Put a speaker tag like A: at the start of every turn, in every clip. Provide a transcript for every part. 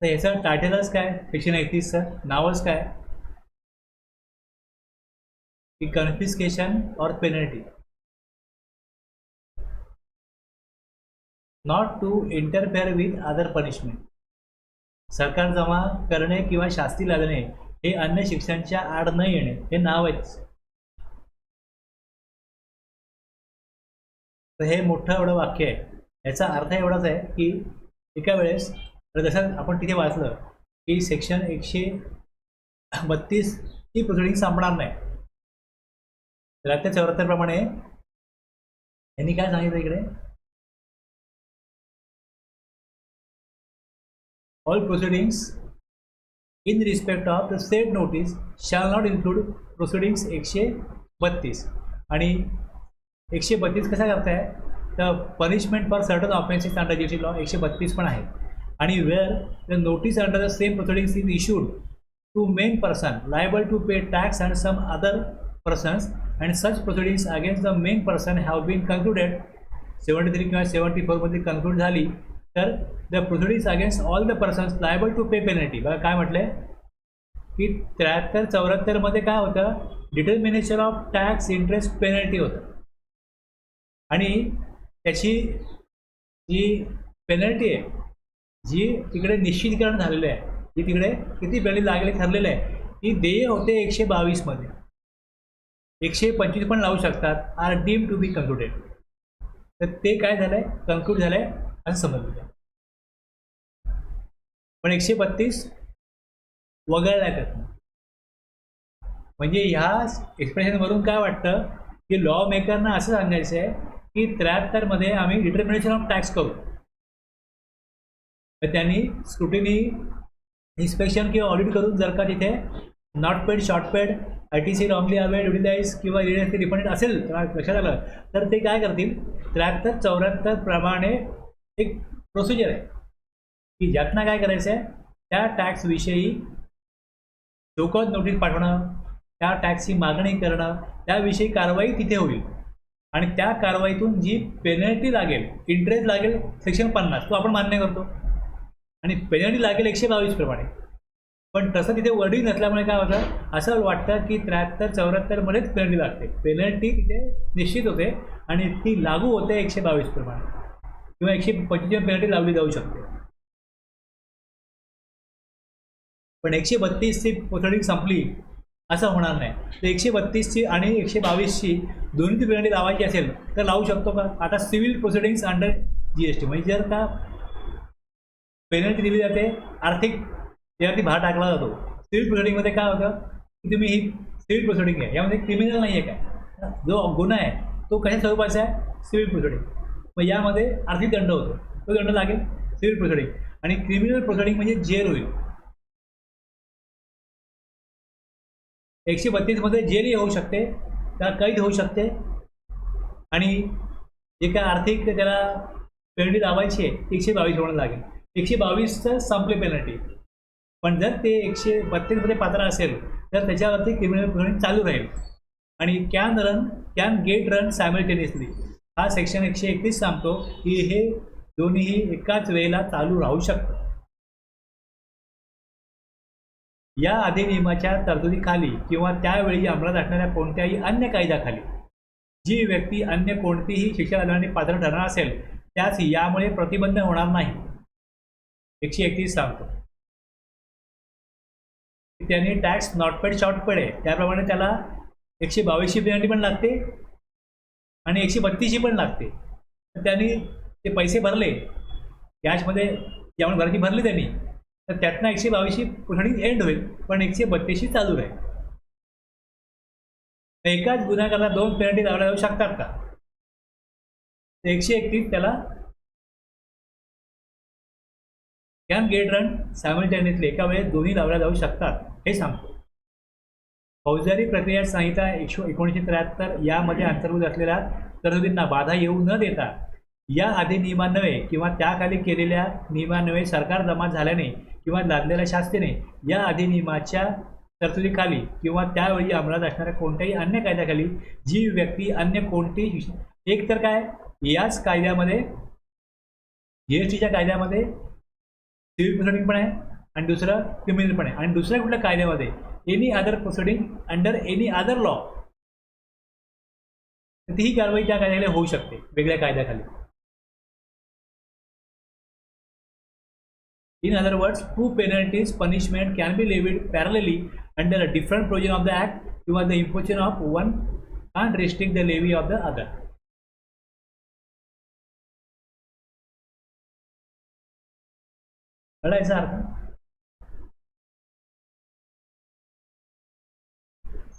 A: तर याचं टायटलच काय सेक्शन 31चं नावच काय की कन्फिस्केशन और penalty, not to interfere with other punishment. सरकार जमा करणे किंवा शास्ती लादणे हे अन्य शिक्षांच्या आड न येणे हे नाव आहेच. तर हे मोठं एवढं वाक्य आहे. याचा अर्थ एवढाच आहे की एका वेळेस जसं आपण तिथे वाचलं की सेक्शन 132 ची प्रोसिडिंग संपणार नाही. 74 प्रमाणे यांनी काय सांगितलं इकडे, all proceedings in respect of the said notice shall not include proceedings 132. आणि 132 कसा करताय तर punishment for certain offences under GST law 132 पण आहे. आणि where the notice under the same proceedings is issued to main person liable to pay tax and some other persons and such proceedings against the main person have been concluded 73 किंवा 74 मध्ये concluded झाली तर the proceedings against all the persons liable to pay penalty. बघा काय म्हटलंय की 73-74 मध्ये काय होतं, determination of tax interest penalty होतं. आणि त्याची जी पेनल्टी आहे जी तिकडे निश्चितीकरण झालेलं आहे, जी तिकडे किती पेनल्टी लागले ठरलेलं आहे, ती देय होते 122 मध्ये. 125 पण लावू शकतात, are deemed to be concluded. तर ते काय झालंय, कन्क्लूड झालंय असं समजलं. पण 132 वगळल्या त्यातनं. म्हणजे ह्या एक्सप्रेशनवरून काय वाटतं की लॉ मेकरना असं सांगायचं आहे की 73 मध्ये आम्ही डिटर्मिनेशन ऑफ टॅक्स करू. तर त्यांनी स्क्रुटिनी इन्स्पेक्शन किंवा ऑडिट करून जर का तिथे not paid, short paid, ITC wrongly availed, utilise किंवा रिफंडेड असेल लक्षात आलं तर ते काय करतील, 73-74 प्रमाणे एक प्रोसिजर आहे की ज्यातनं काय करायचं आहे, त्या टॅक्सविषयी चौकत नोटीस पाठवणं, त्या टॅक्सची मागणी करणं, त्याविषयी कारवाई तिथे होईल. आणि त्या कारवाईतून जी पेनल्टी लागेल, इंटरेस्ट लागेल सेक्शन 50 तो आपण मान्य करतो. आणि पेनल्टी लागेल 122 प्रमाणे. पण तसं तिथे वर्डिंग नसल्यामुळे काय होतं, असं वाटतं की 73-74 मध्येच पेनल्टी लागते. पेनल्टी तिथे निश्चित होते आणि ती लागू होते 122 प्रमाणे किंवा 125 पेनल्टी लावली जाऊ शकते. पण 132ची प्रोसिडिंग संपली असं होणार नाही. तर 132ची आणि 122ची दोन्ही पेनल्टी लावायची असेल तर लावू शकतो का. आता सिव्हिल प्रोसिडिंग्स अंडर जीएसटी म्हणजे जर का पेनल्टी दिली जाते, आर्थिक त्यावरती भार टाकला जातो. सिव्हिल प्रोसिडिंगमध्ये काय होतं की तुम्ही ही सिव्हिल प्रोसिडिंग आहे, यामध्ये क्रिमिनल नाही आहे काय, जो गुन्हा आहे तो कशा स्वरूपाचा आहे, सिव्हिल प्रोसिडिंग. मग यामध्ये आर्थिक दंड होतो, तो दंड लागेल सिव्हिल प्रोसिडिंग. आणि क्रिमिनल प्रोसिडिंग म्हणजे जेल होईल. 132 मध्ये जेलही होऊ शकते, त्याला कैद होऊ शकते. आणि जे काय आर्थिक त्याला पेनल्टी लावायची आहे 122 होणं लागेल. 122चं संपले पेनल्टी. पण जर ते 132 मध्ये पात्र असेल तर त्याच्यावरती क्रिमिनल प्रोसिडिंग चालू राहील. आणि कॅन गेट रन सायमल्टेनियसली हा सेक्शन 131 सांगतो की हे दोन्हीही एकाच वेळेला चालू राहू शकतं. या अधिनियमाच्या तरतुदीखाली किंवा त्यावेळी अंमलात असणाऱ्या कोणत्याही अन्य कायद्याखाली जी व्यक्ती अन्य कोणतीही शिक्षा लादण्याने पात्र ठरणार असेल त्यास यामुळे प्रतिबंध होणार नाही. 131 सांगतो त्यांनी tax not paid, short paid आहे त्याप्रमाणे त्याला 122ची पेनल्टी पण लागते आणि 132ची पण लागते. तर त्यांनी ते पैसे भरले कॅशमध्ये, ज्यामुळे भरायची भरली त्यांनी, तर त्यातनं 122ची प्रोसिडिंग एंड होईल, पण 132ची चालू राहील. एकाच गुन्हेगाराला दोन पेनल्टी लावल्या जाऊ शकतात का. 131 त्याला कॅन गेट रन सायमल्टेनियसली एका वेळेस दोन्ही लावल्या जाऊ शकतात हे सांगतो. फौजदारी प्रक्रिया संहिता 1973 यामध्ये अंतर्भूत असलेल्या तरतुदींना बाधा येऊ न देता या अधिनियमान्वये किंवा त्याखाली केलेल्या नियमान्वये सरकार जमा झाल्याने किंवा लादलेल्या शास्तीने या अधिनियमाच्या तरतुदीखाली किंवा त्यावेळी अंमलात असणाऱ्या कोणत्याही अन्य कायद्याखाली जी व्यक्ती अन्य कोणतीही एक तर काय याच कायद्यामध्ये जीएसटीच्या कायद्यामध्ये सिव्हिल प्रोसिडिंग पण आहे आणि दुसरं क्रिमिनल पण आहे. आणि दुसऱ्या कुठल्या कायद्यामध्ये any other proceeding under any other law, तीही कारवाई त्या कायद्याखाली होऊ शकते, वेगळ्या कायद्याखाली. In other words, two penalties punishment can be levied parallelly under a different provision of the act, किंवा the imposition of one can't restrict the levy of the other. कळला याचा अर्थ?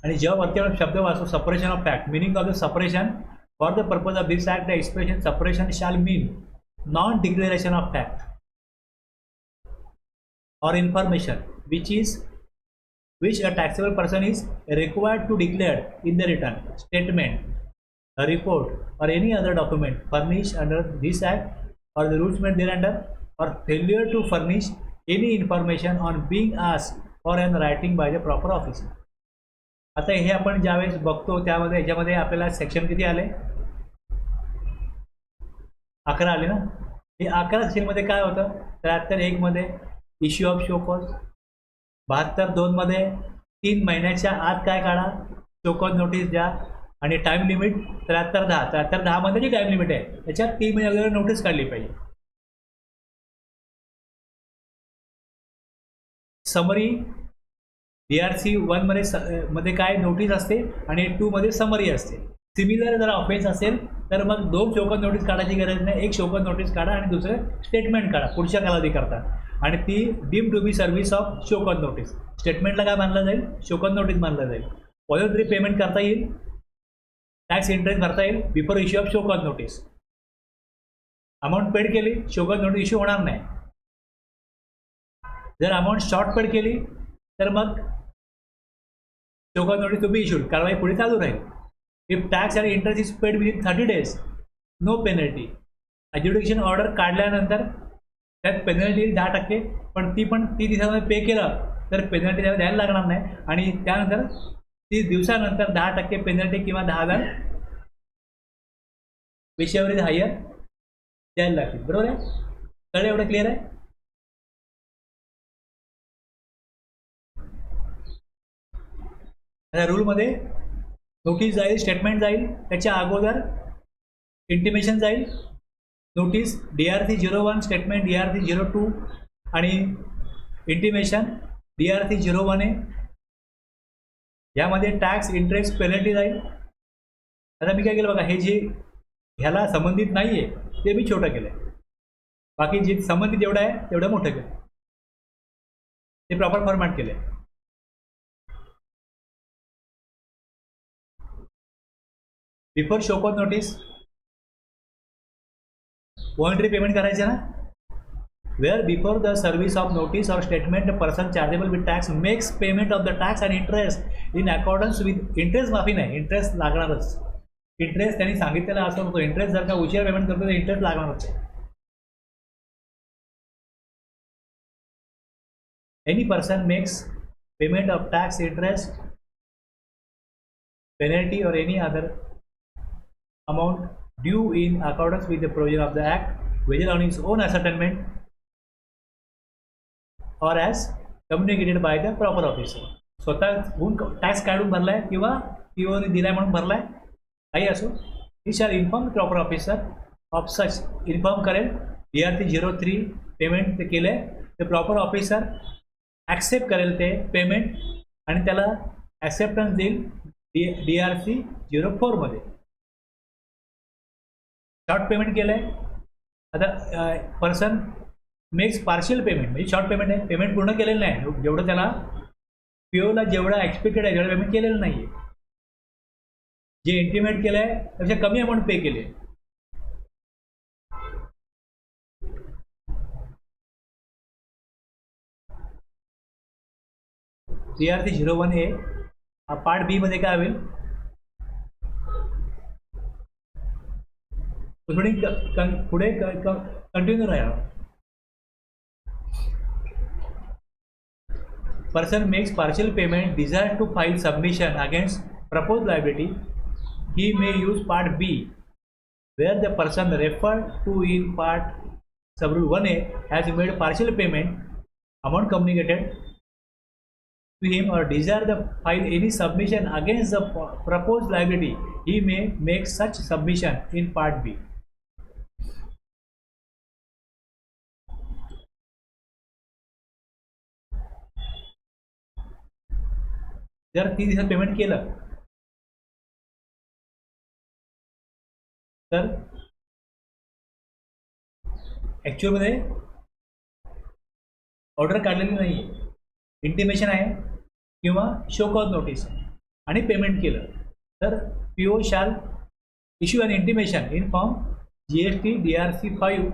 A: आणि जेव्हा वरती आपण शब्द वाचतो separation of fact, meaning of the separation for the purpose of this act, the expression separation shall mean non-declaration of fact or information which a taxable person is required to declare in the return, statement, a report, or any other document furnished under this act or the rules made thereunder, or failure to furnish any information on being asked for in writing by the proper officer. आता हे आपण ज्यावेळेस बघतो त्यामध्ये याच्यामध्ये आपल्याला section किती आले? 11 आले ना. हे 11 सेक्शनमध्ये काय होतं? 73(1) मध्ये इश्यू ऑफ शो कॉज, 72(2) मध्ये 3 महिन्याच्या आत काय काढा, शो कॉज नोटीस द्या, आणि टाइम लिमिट 73(10) मध्ये जी टाइम लिमिट आहे त्याच्यात 3 महिने अगोदर नोटीस काढली पाहिजे. समरी DRC 1 मध्ये काय नोटीस असते आणि 2 मध्ये समरी असते. सिमिलर जर ऑफेन्स असेल तर मग 2 शोकॉज नोटीस काढायची गरज नाही, 1 शोकॉज नोटीस काढा आणि दुसरं स्टेटमेंट काढा पुढच्या कालावधी करता, आणि ती deem to be service of show cause notice. स्टेटमेंटला काय मानलं जाईल? शोकॉज नोटीस मानलं जाईल. व्हॉलंटरी पेमेंट करता येईल, टॅक्स इंटरेस्ट भरता येईल before issue of show cause notice. Amount paid केली, शोकॉज नोटीस इश्यू होणार नाही. जर अमाऊंट शॉर्ट पेड केली तर मग show cause notice to be issued, कारवाई पुढे चालू राहील. इफ टॅक्स आणि interest is paid within 30 days, no penalty. Adjudication order काढल्यानंतर त्यात पेनल्टी 10%, पण 30 दिवसामध्ये पे केलं तर पेनल्टी त्याला द्यायला लागणार नाही, आणि त्यानंतर 30 दिवसानंतर 10% पेनल्टी किंवा 10,000 विषयावरील हायर द्यायला लागतील. बरोबर आहे? कळलं? एवढं क्लिअर आहे? आता रूलमध्ये नोटीस जाईल, स्टेटमेंट जाईल, त्याच्या अगोदर इंटिमेशन जाईल, नोटीस DRC 01, स्टेटमेंट DRC 02 आणि इंटिमेशन DRC 01 आहे. यामध्ये टॅक्स इंटरेस्ट पेनल्टी जाईल. आता मी काय केलं बघा, हे जे ह्याला संबंधित नाही आहे ते मी छोटं केलं आहे, बाकी जे संबंधित जेवढं आहे तेवढं मोठं केलं, ते प्रॉपर फॉर्मॅट केलं आहे. Before show cause notice voluntary payment करायचे ना, where before the service of notice और statement the person chargeable with tax makes payment of the tax and interest in accordance with, interest माफी नाही, इंटरेस्ट लागणारच. Interest त्यांनी सांगितलेला असं होतो, इंटरेस्ट जर का उशिरा पेमेंट करतो तर इंटरेस्ट लागणारच आहे. Any person makes payment of tax, interest, penalty और any other amount due in accordance with the provision of the act, whether on his own ascertainment or as communicated by the proper officer. स्वतःहून tax काढून भरलाय किंवा पीओने दिलाय म्हणून भरलाय, काही असो, he shall inform proper officer of such, inform करेल. DRC 03 पेमेंट ते केलंय, ते प्रॉपर ऑफिसर ॲक्सेप्ट करेल ते पेमेंट आणि त्याला ॲक्सेप्टन्स देईल DRC 04 मध्ये. शॉर्ट पेमेंट केलं आहे, आता पर्सन मेक्स पार्शियल पेमेंट, म्हणजे शॉर्ट पेमेंट आहे, पेमेंट पूर्ण केलेलं नाही, जेवढं त्याला पीओला जेवढं एक्सपेक्टेड आहे तेवढं पेमेंट केलेलं नाही आहे. जे इंटिमेट केलं आहे त्यापेक्षा कमी अमाऊंट पे केली आहे. DRC 01A पार्ट बी मध्ये काय होईल, पुढे कंटिन्यू राहणार. Person makes partial payment, desire to file submission against propose liability, he may use part B where the person referred to in part subrule 1A has made partial payment amount communicated to him or desire the file any submission against the proposed liability, he may make such submission in part B. जर 30 दिवसात payment केलं तर ॲक्च्युअलमध्ये order काढलेली नाही आहे, intimation आहे किंवा show cause notice आणि पेमेंट केलं तर PO shall issue an intimation in form GST DRC 5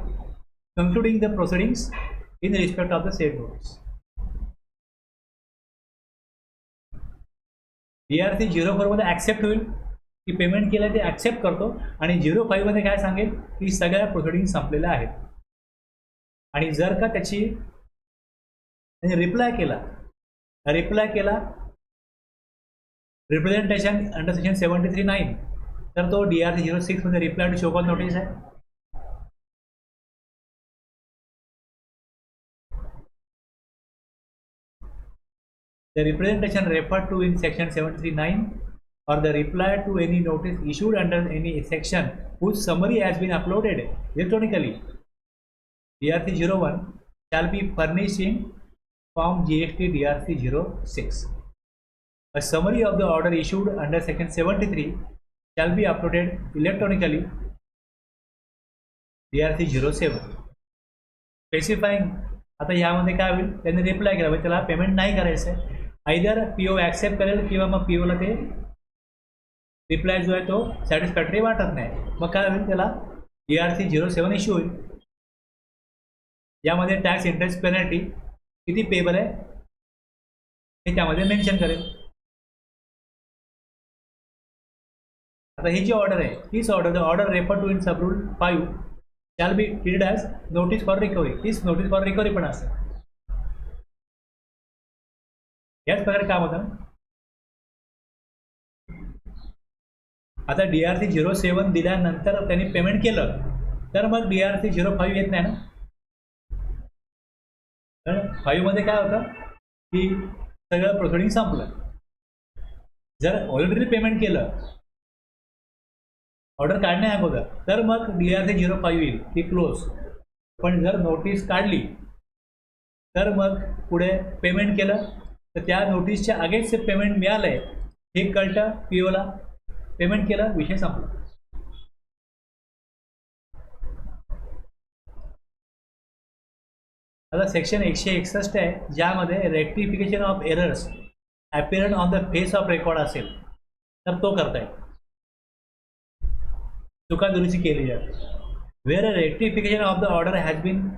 A: concluding the proceedings in respect of the said notice. DRC 04 मध्ये ॲक्सेप्ट होईल की पेमेंट केलं ते ॲक्सेप्ट करतो आणि 05 मध्ये काय सांगेल की सगळ्या प्रोसिडिंग संपलेल्या आहेत. आणि जर का त्याची रिप्लाय केला रिप्रेझेंटेशन अंडर सेक्शन 73(9) तर तो DRC 06 मध्ये reply to show cause notice आहे. The representation referred to in section 73(9) or the reply to any notice issued under any section whose summary has been uploaded electronically, DRC 01 shall be furnished in form GST DRC 06. A summary of the order issued under section 73 shall be uploaded electronically, DRC 07. Specifying आता यामध्ये काय होईल, त्यांनी reply केला म्हणजे त्याला payment नाही करायचं आहे, आयदर PO ॲक्सेप्ट करेल किंवा मग POला ते रिप्लाय जो आहे तो सॅटिस्फॅक्टरी वाटत नाही, मग काय होईल त्याला DRC 07 इश्यू होईल. यामध्ये टॅक्स इंटरेस्ट पेनल्टी किती पेबल आहे हे त्यामध्ये मेन्शन करेल. आता ही जी ऑर्डर आहे तीच order the order refer to in sub rule 5 shall be treated as notice for recovery. तीच नोटीस फॉर रिकव्हरी पण असते. याच प्रकारे काम होतं. आता DRC 07 दिल्यानंतर त्यांनी पेमेंट केलं तर मग DRC 05 येत नाही ना. तर 5 मध्ये काय होतं की सगळं प्रोसिडिंग संपलं. जर ऑलरेडी पेमेंट केलं ऑर्डर काढण्या अगोदर तर मग DRC 05 येईल ती क्लोज. पण जर नोटीस काढली तर मग पुढे पेमेंट केलं तर त्या नोटीसच्या अगेन्स्ट पेमेंट मिळालंय हे कळतं POला, पेमेंट केलं विषय संपला. आता सेक्शन 161 आहे ज्यामध्ये rectification of errors apparent on the face of record असेल तर तो करता येईल, चुका दुरुस्ती केली जाते. Where a rectification of the order has been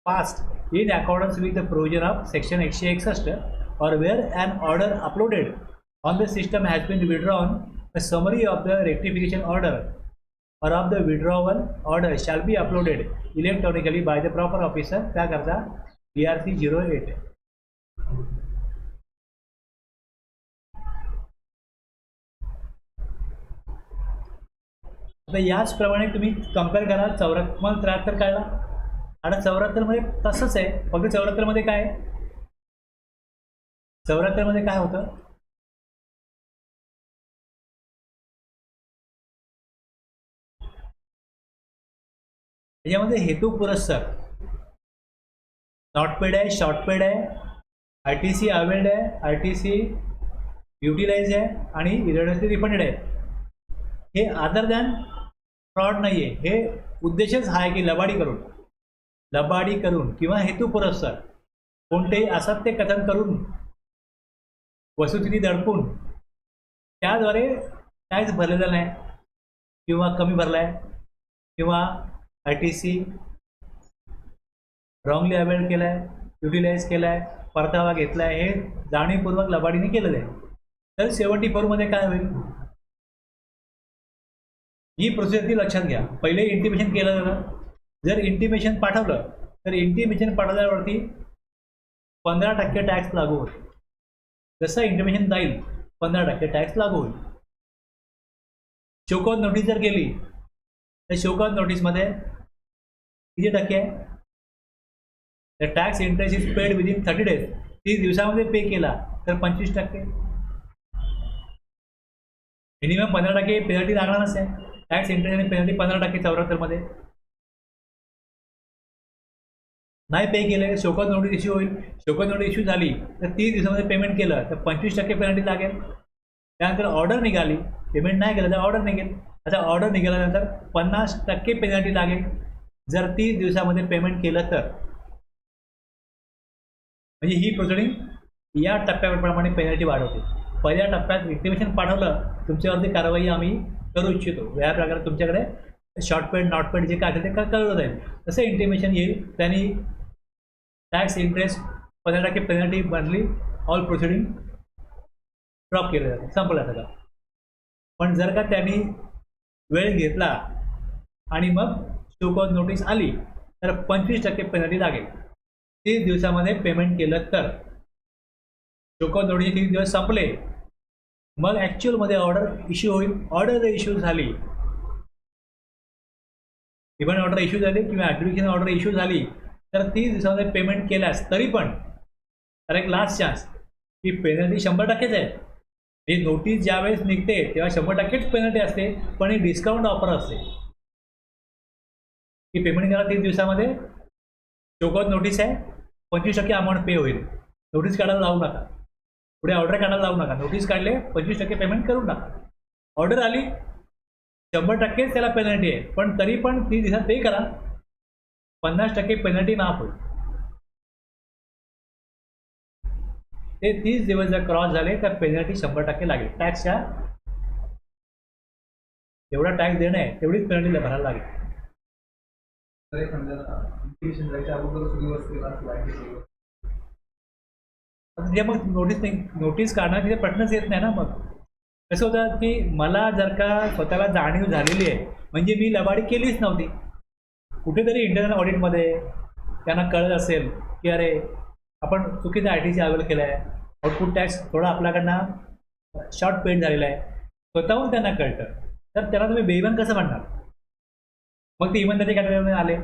A: passed in accordance with the provision of section 161 or where an order uploaded on the system has been withdrawn, a summary of the rectification order or of the withdrawal order shall be uploaded electronically by the proper officer. त्याकरता DRC 08 आहे. आता याचप्रमाणे तुम्ही compare करा 74 73 काढला. आता 74 मध्ये तसंच आहे, फक्त 74 मध्ये काय आहे, 74 मध्ये काय होतं, त्याच्यामध्ये हेतू पुरस्सर नॉट पेड आहे, शॉर्ट पेड आहे, RTC अवेल्ड आहे, RTC युटिलाइज आहे आणि इरेडन्सली रिफंडेड आहे. हे अदर दॅन फ्रॉड नाही आहे, हे उद्देशच हा आहे की लबाडी करून किंवा हेतू पुरस्सर कोणतेही असत्य कथन करून वस्तुस्थिती दडपून त्याद्वारे टॅक्स भरलेला नाही किंवा कमी भरला आहे किंवा RTC रॉंगली अवेल्ड केला आहे, युटिलाइज केला आहे, परतावा घेतला आहे, हे जाणीवपूर्वक लबाडीने केलेलं आहे. तर 74 मध्ये काय होईल, ही प्रोसिजर ती लक्षात घ्या. पहिले इंटिमेशन केलं जातं, जर इंटिमेशन पाठवलं तर इंटिमेशन पाठवल्यावरती 15% टॅक्स लागू होतो. जसं इंटिमेशन जाईल 15% टॅक्स लागू होईल. शोकॉज नोटीस जर गेली तर शोकॉज नोटीसमध्ये किती टक्के आहे, the tax interest is paid within 30 days, 30 दिवसामध्ये पे केला तर 25%. मिनिमम 15% पेनल्टी लागणारच आहे. टॅक्स इंटरेस्ट आणि पेनल्टी 15% 74 नाही पे केले शोकत नोटीस इश्यू होईल. शोकत नोटीस इश्यू झाली तर 30 दिवसामध्ये पेमेंट केलं तर 25% पेनल्टी लागेल. त्यानंतर ऑर्डर निघाली, पेमेंट नाही केलं तर ऑर्डर निघेल. आता ऑर्डर निघाल्यानंतर 50% पेनल्टी लागेल जर 30 दिवसामध्ये पेमेंट केलं तर. म्हणजे ही प्रोसिडिंग या टप्प्याप्रमाणे पेनल्टी वाढवते. पहिल्या टप्प्यात इंटिमेशन पाठवलं तुमच्यावरती कारवाई आम्ही करू इच्छितो, या प्रकारे तुमच्याकडे शॉर्ट पेड नॉट पेड जे काय असेल ते कळवलं जाईल. तसं इंटिमेशन येईल, त्यांनी टॅक्स इंटरेस्ट 15% पेनल्टी बनली, ऑल प्रोसिडिंग ड्रॉप केलं जातं, संपलं सगळं. पण जर का त्यांनी वेळ घेतला आणि मग शो कॉज नोटीस आली तर 25% पेनल्टी लागेल 30 दिवसामध्ये पेमेंट केलं तर. शो कॉज नोटीस 30 दिवस संपले मग ॲक्च्युअलमध्ये ऑर्डर इश्यू होईल. ऑर्डर जर इश्यू झाली, इव्हन ऑर्डर इश्यू झाली किंवा ॲप्लिकेशन ऑर्डर इश्यू झाली तर 30 दिवसामध्ये पेमेंट केल्यास तरी पण तर एक लास्ट चान्स की पेनल्टी 100%च आहे. ही नोटीस ज्यावेळेस निघते तेव्हा 100%च पेनल्टी असते, पण ही डिस्काउंट ऑफर असते की पेमेंट करा 30 दिवसामध्ये. शोकॉज नोटीस आहे, 25% अमाऊंट पे होईल. नोटीस काढायला लावू नका, पुढे ऑर्डर काढायला लावू नका. नोटीस काढले 25% पेमेंट करून टाका. ऑर्डर आली 100%च त्याला पेनल्टी आहे, पण तरी पण 30 दिवसात पे करा, 50% पेनल्टी माफ होईल. ते 30 दिवस जर क्रॉस झाले तर पेनल्टी 100% लागेल. टॅक्सच्या जेवढा टॅक्स देणं आहे तेवढीच पेनल्टी भरायला लागेल. जे मग नोटीस काढणार तिथे प्रश्नच येत नाही ना. मग कसं होतं की मला जर का स्वतःला जाणीव झालेली आहे म्हणजे मी लबाडी केलीच नव्हती, कुठेतरी इंटरनल ऑडिटमध्ये त्यांना कळत असेल की अरे आपण चुकीचा ITC अवेल केला आहे, आउटपुट टॅक्स थोडा आपल्याकडनं शॉर्ट पेड झालेला आहे, स्वतःहून त्यांना कळतं, तर त्याला तुम्ही बेईमान कसं म्हणणार. मग ते इमानदारी कॅटेगरीमध्ये आले.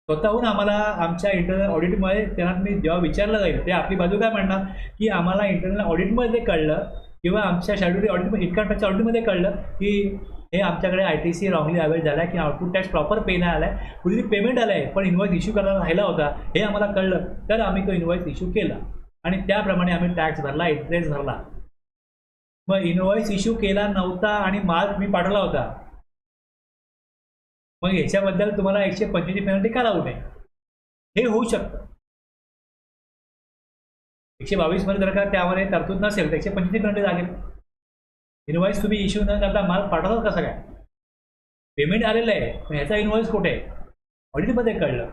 A: स्वतःहून आम्हाला आमच्या इंटरनल ऑडिटमध्ये त्यांना तुम्ही जेव्हा विचारलं जाईल ते आपली बाजू काय म्हणणार की आम्हाला इंटरनल ऑडिटमध्ये कळलं किंवा आमच्या शेड्युल ऑडिटमध्ये इन्कम टॅक्सच्या ऑडिटमध्ये कळलं की हे आमच्याकडे ITC रॉंगली अवेल झाला आहे की आउटपुट टॅक्स प्रॉपर पे नाही आला आहे, कुठेतरी पेमेंट आलं आहे पण इन्व्हॉइस इश्यू करायला राहिला होता, हे आम्हाला कळलं तर आम्ही तो इन्व्हॉइस इश्यू केला आणि त्याप्रमाणे आम्ही टॅक्स भरला, इंटरेस्ट भरला. मग इन्व्हॉइस इश्यू केला नव्हता आणि माल मी पाठवला होता, मग याच्याबद्दल तुम्हाला 125 पेनल्टी का लावू नये. हे होऊ शकतं. 122 मध्ये जर का त्यामध्ये तरतूद नसेल तर 125 पेनल्टी लागेल. इन्व्हॉइस तुम्ही इश्यू न करता माल पाठवतात कसं काय, पेमेंट आलेलं आहे पण ह्याचा इन्व्हॉइस कुठे आहे, ऑडिटमध्ये कळलं,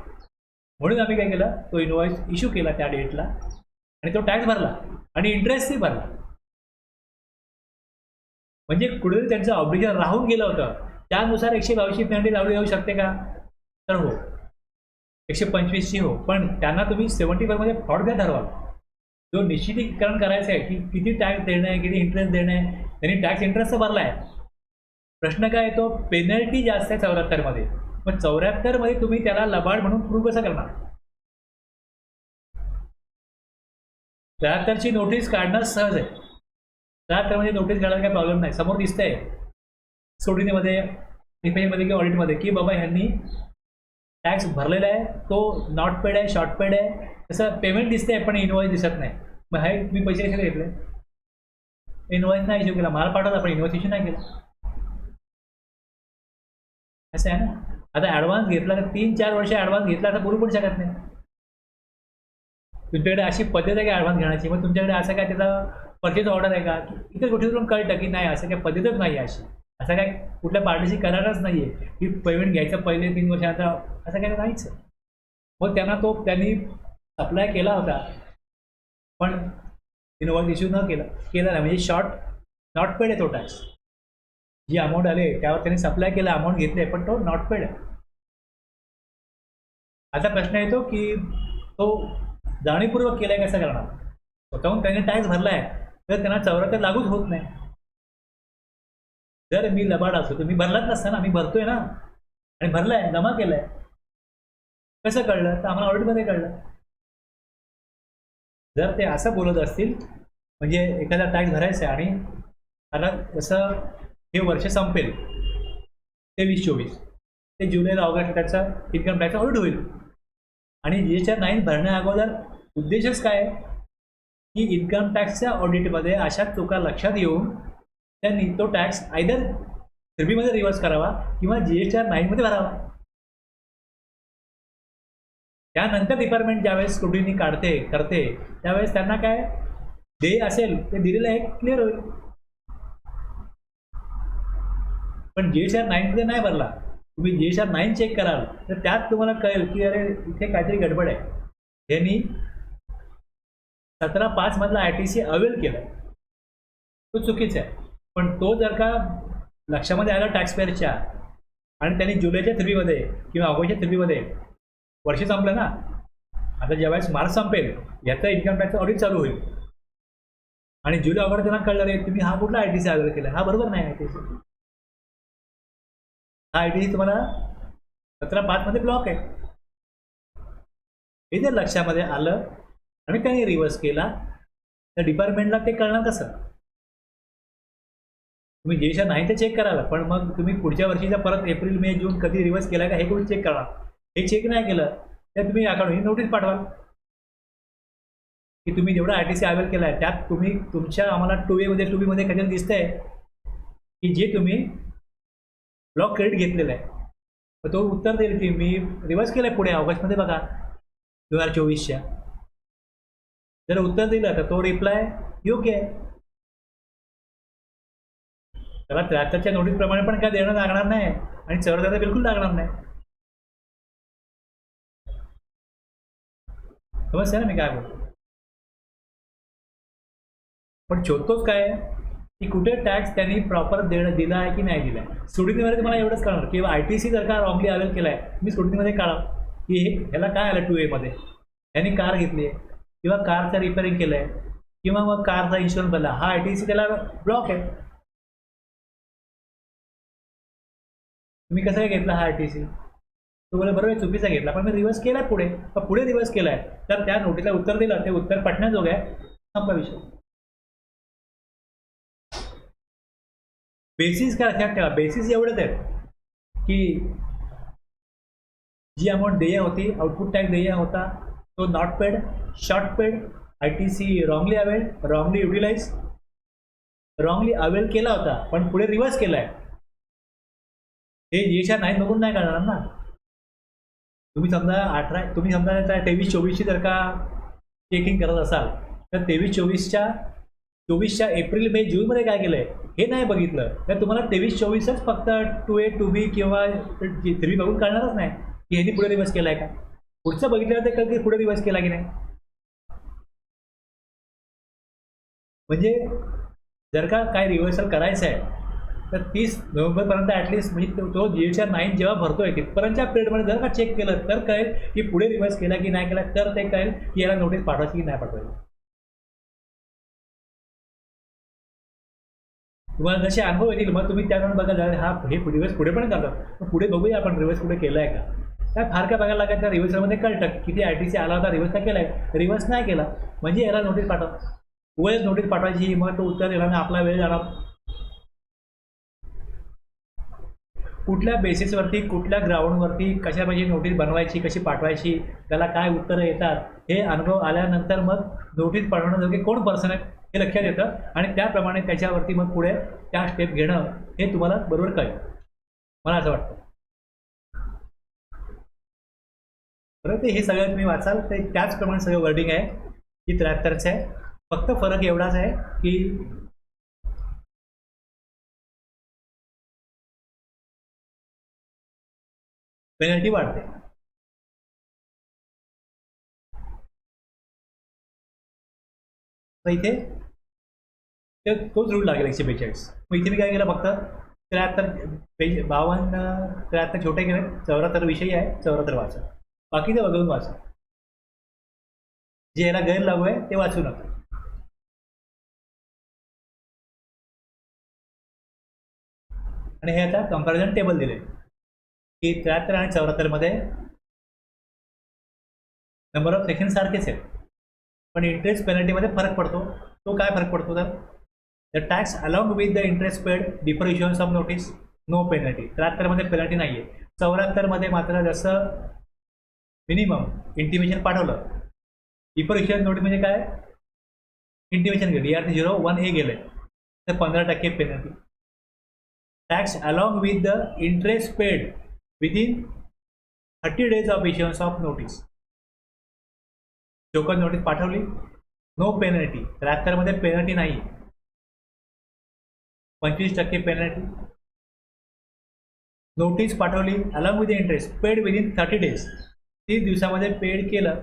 A: म्हणून आम्ही काय केलं तो इन्व्हॉइस इश्यू केला त्या डेटला आणि तो टॅक्स भरला आणि इंटरेस्टही भरला. म्हणजे कुठेतरी त्यांचं ऑब्लिगेशन राहून गेलं होतं, त्यानुसार 122 पेनल्टी लावली जाऊ शकते का, तर हो. 125ची हो, पण त्यांना तुम्ही 75 मध्ये फ्रॉड काय ठरवाल. जो निश्चितीकरण करायचं आहे की किती टॅक्स देणं आहे, किती इंटरेस्ट देणं आहे, त्यांनी टॅक्स इंटरेस्ट भरला आहे. प्रश्न काय येतो, पेनल्टी जास्त आहे 74 मध्ये, मग 74 मध्ये तुम्ही त्याला लबाड म्हणून प्रूव्ह कसं करणार. 73 ची नोटीस काढणं सहज आहे. 73 मध्ये नोटीस काढायला काही प्रॉब्लेम नाही, समोर दिसतंय सोडीमध्ये मध्ये किंवा ऑडिटमध्ये की बाबा ह्यांनी टॅक्स भरलेला आहे, तो नॉट पेड आहे, शॉर्ट पेड आहे, तसं पेमेंट दिसते पण इन्व्हॉइस दिसत नाही. मग हे मी पैसे कसे घेतले, इन्व्हॉइस नाही इश्यू केला, माल पाठवला पण इन्व्हॉइस इश्यू नाही केला, असं आहे ना. आता ॲडव्हान्स घेतला तर 3-4 वर्ष ॲडव्हान्स घेतला तर बोलू पण शकत नाही. तुमच्याकडे अशी पद्धत आहे का ॲडव्हान्स घेण्याची, मग तुमच्याकडे असं काय त्याचा परचेज ऑर्डर आहे का, इतर गोष्टीतून कळतं की नाही असं काही पद्धतच नाही अशी, असं काय कुठल्या पार्टीशी करारच नाही आहे की पेमेंट घ्यायचं पहिले 3 वर्षाचा, असं काही नाहीच. मग त्यांनी सप्लाय केला होता पण इन्व्हॉइस इश्यू न केला नाही, म्हणजे शॉर्ट नॉट पेड आहे तो टॅक्स. जी अमाऊंट आले त्यावर त्यांनी सप्लाय केला, अमाऊंट घेतले पण तो नॉट पेड आहे. आता प्रश्न येतो की तो जाणीवपूर्वक केलाय कसं करणार. स्वतःहून त्यांनी टॅक्स भरला आहे तर त्यांना 74 लागूच होत नाही. जर मी लबाड असतो तर मी भरलाच नसता ना, मी भरतोय ना आणि भरलाय, जमा केलाय. कसं कळलं? तर आम्हाला ऑडिटमध्ये कळलं. जर ते असं बोलत असतील, म्हणजे एखादा टॅक्स भरायचा आहे आणि आता जसं हे वर्ष संपेल 23-24, ते जुलैला ऑगस्ट त्याचा इन्कम टॅक्स ऑडिट होईल आणि GSR 9 भरण्या अगोदर उद्देशच काय आहे की इन्कम टॅक्सच्या ऑडिटमध्ये अशा चुका लक्षात येऊन त्यांनी तो टॅक्स आयदर 3B मध्ये रिव्हर्स करावा किंवा GSR 9 मध्ये भरावा. त्यानंतर डिपार्टमेंट ज्यावेळेस स्क्रुटिनी करते त्यावेळेस त्यांना काय देय असेल ते दिलेलं आहे क्लिअर होईल. पण GSR 9 मध्ये नाही भरला, तुम्ही GSR 9 चेक कराल तर त्यात तुम्हाला कळेल की अरे इथे काहीतरी गडबड आहे, यांनी 17/5 मधला ITC अवेल केला, तो चुकीचा आहे. पण तो जर का लक्षामध्ये आला टॅक्स पेअरच्या आणि त्यांनी जुलैच्या 3B मध्ये किंवा ऑगस्टच्या 3B मध्ये वर्ष संपलं ना, आता ज्यावेळेस मार्च संपेल याचा इन्कम टॅक्स ऑडिट चालू होईल आणि जुलै ऑगस्ट त्यांना कळलं रे तुम्ही हा कुठला ITC अवेल केला, हा बरोबर नाही ITC, हा ITC तुम्हाला 17/5 मध्ये ब्लॉक आहे. हे जर लक्षामध्ये आलं आणि त्यांनी रिव्हर्स केला तर डिपार्टमेंटला ते कळणार कसं? तुम्ही GSR 9 ते चेक कराल, पण मग तुम्ही पुढच्या वर्षीचा परत एप्रिल मे जून कधी रिव्हर्स केला का हे कोणी चेक करणार? हे चेक नाही केलं तर तुम्ही अकाउंट नोटीस पाठवाल की तुम्ही जेवढा ITC अवेल केला आहे त्यात तुम्ही तुमच्या आम्हाला 2A मध्ये 2B मध्ये कधी दिसतंय की जे तुम्ही ब्लॉक क्रेडिट घेतलेलं आहे. तर तो उत्तर देईल की मी रिव्हर्स केलंय पुढे ऑगस्टमध्ये बघा 2024च्या. जर उत्तर दिलं तर तो रिप्लाय योग्य आहे. त्याला 73च्या नोटीस प्रमाणे पण काय देणं लागणार नाही आणि 74 बिलकुल लागणार नाही. समजते ना मी काय बोलतो? पण शोधतोच काय की कुठे टॅक्स त्यांनी प्रॉपर दिला आहे की नाही दिला आहे. स्टुडिओमध्ये तुम्हाला एवढंच कळणार की ITC जर का रॉंगली अवेल केला आहे, मी स्टुडिओमध्ये काढा की ह्याला काय आलं 2A मध्ये, ह्यांनी कार घेतली आहे किंवा कारचं रिपेअरिंग केलं आहे किंवा मग कारचा इन्शुरन्स भरला, हा ITC त्याला ब्लॉक आहे. तुम्ही कसं काय घेतला हा ITC? तो बोला बरोबर चुकीचा घेतला, पण मी रिव्हर्स केलाय पुढे, पण पुढे रिव्हर्स केलाय तर त्या नोटीसला उत्तर दिलं, ते उत्तर पटण्याजोगं आहे, संपला विषय. बेसिस काय लक्षात ठेवा, बेसिस एवढंच आहेत की जी अमाऊंट देय होती, आउटपुट टॅक्स देय होता, तो not paid, short paid, ITC wrongly avail, wrongly utilise, wrongly avail केला होता पण पुढे रिव्हर्स केलाय, हे GSR 9 बघून नाही करणार ना. तुम्ही समजा 23-24ची जर का चेकिंग करत असाल तर 23-24च्या एप्रिल मे जूनमध्ये काय केलंय हे नाही बघितलं तर तुम्हाला 23-24च फक्त 2A 2B किंवा 3B बघून कळणारच नाही की ह्यांनी पुढे रिव्हर्स केलाय का. पुढचं बघितलं तर कधी पुढे रिव्हर्स केला की नाही. म्हणजे जर का काय रिव्हर्सल करायचं आहे तर 30 नोव्हेंबरपर्यंत ॲटलिस्ट, म्हणजे तो GSR 9 जेव्हा भरतोय तिथपर्यंतच्या पिरियडमध्ये जर का चेक केलं तर कळेल की पुढे रिव्हर्स केला की नाही केला, तर ते कळेल की याला नोटीस पाठवायची की नाही पाठवायची. तुम्हाला जसे अनुभव येतील मग तुम्ही त्याप्रमाणे बघा, हा हे रिव्हर्स पुढे पण करतात, पुढे बघूया आपण रिव्हर्स पुढे केलाय का. काय फार काय बघायला लागेल, त्या रिव्हर्समध्ये कळतं किती ITC आला होता, रिव्हर्स का केलाय, रिव्हर्स नाही केला म्हणजे याला नोटीस पाठवा, उगाच नोटीस पाठवायची, मग तो उत्तर दिला ना आपला वेळ जाणार. कुठल्या बेसिसवरती, कुठल्या ग्राउंडवरती कशा पाहिजे नोटीस बनवायची, कशी पाठवायची, त्याला काय उत्तरं येतात, हे अनुभव आल्यानंतर मग नोटीस पाठवण्याजोगे कोण पर्सन आहे हे लक्षात येतं आणि त्याप्रमाणे त्याच्यावरती मग पुढे त्या स्टेप घेणं हे तुम्हाला बरोबर कळेल, मला असं वाटतं. बरं, ते हे सगळं तुम्ही वाचाल ते त्याचप्रमाणे सगळं वर्डिंग आहे की 73चं आहे. फक्त फरक एवढाच आहे की पेनल्टी वाढते. तर इथे तोच रूल लागेल 142. मग इथे मी काय केलं, फक्त 73 पेज 52 73 छोटे केले, 74 विषयी आहे, 74 वाचा, बाकीचं बघून वाचा, जे याला गैर लागू आहे ते वाचू नका. आणि हे आता कंपॅरिझन टेबल दिले की 73 आणि 74 मध्ये नंबर ऑफ सेक्शन सारखेच आहेत, पण इंटरेस्ट पेनल्टीमध्ये फरक पडतो. तो काय फरक पडतो तर the tax along with the interest paid before issuance of notice no penalty. 73मध्ये पेनल्टी नाही आहे. 74मध्ये मात्र जसं मिनिमम इंटिमेशन पाठवलं, बिफोर इश्युअन्स नोटीस म्हणजे काय, इंटिमेशन गेलं, ER-01A गेलं तर 15% penalty. Tax along with the interest paid within 30 days of issuance of notice. Token notice पाठवली, नो पेनल्टी. 73मध्ये पेनल्टी नाही, 25% पेनल्टी. नोटीस पाठवली along with interest paid within 30 days, 30 दिवसामध्ये पेड केलं,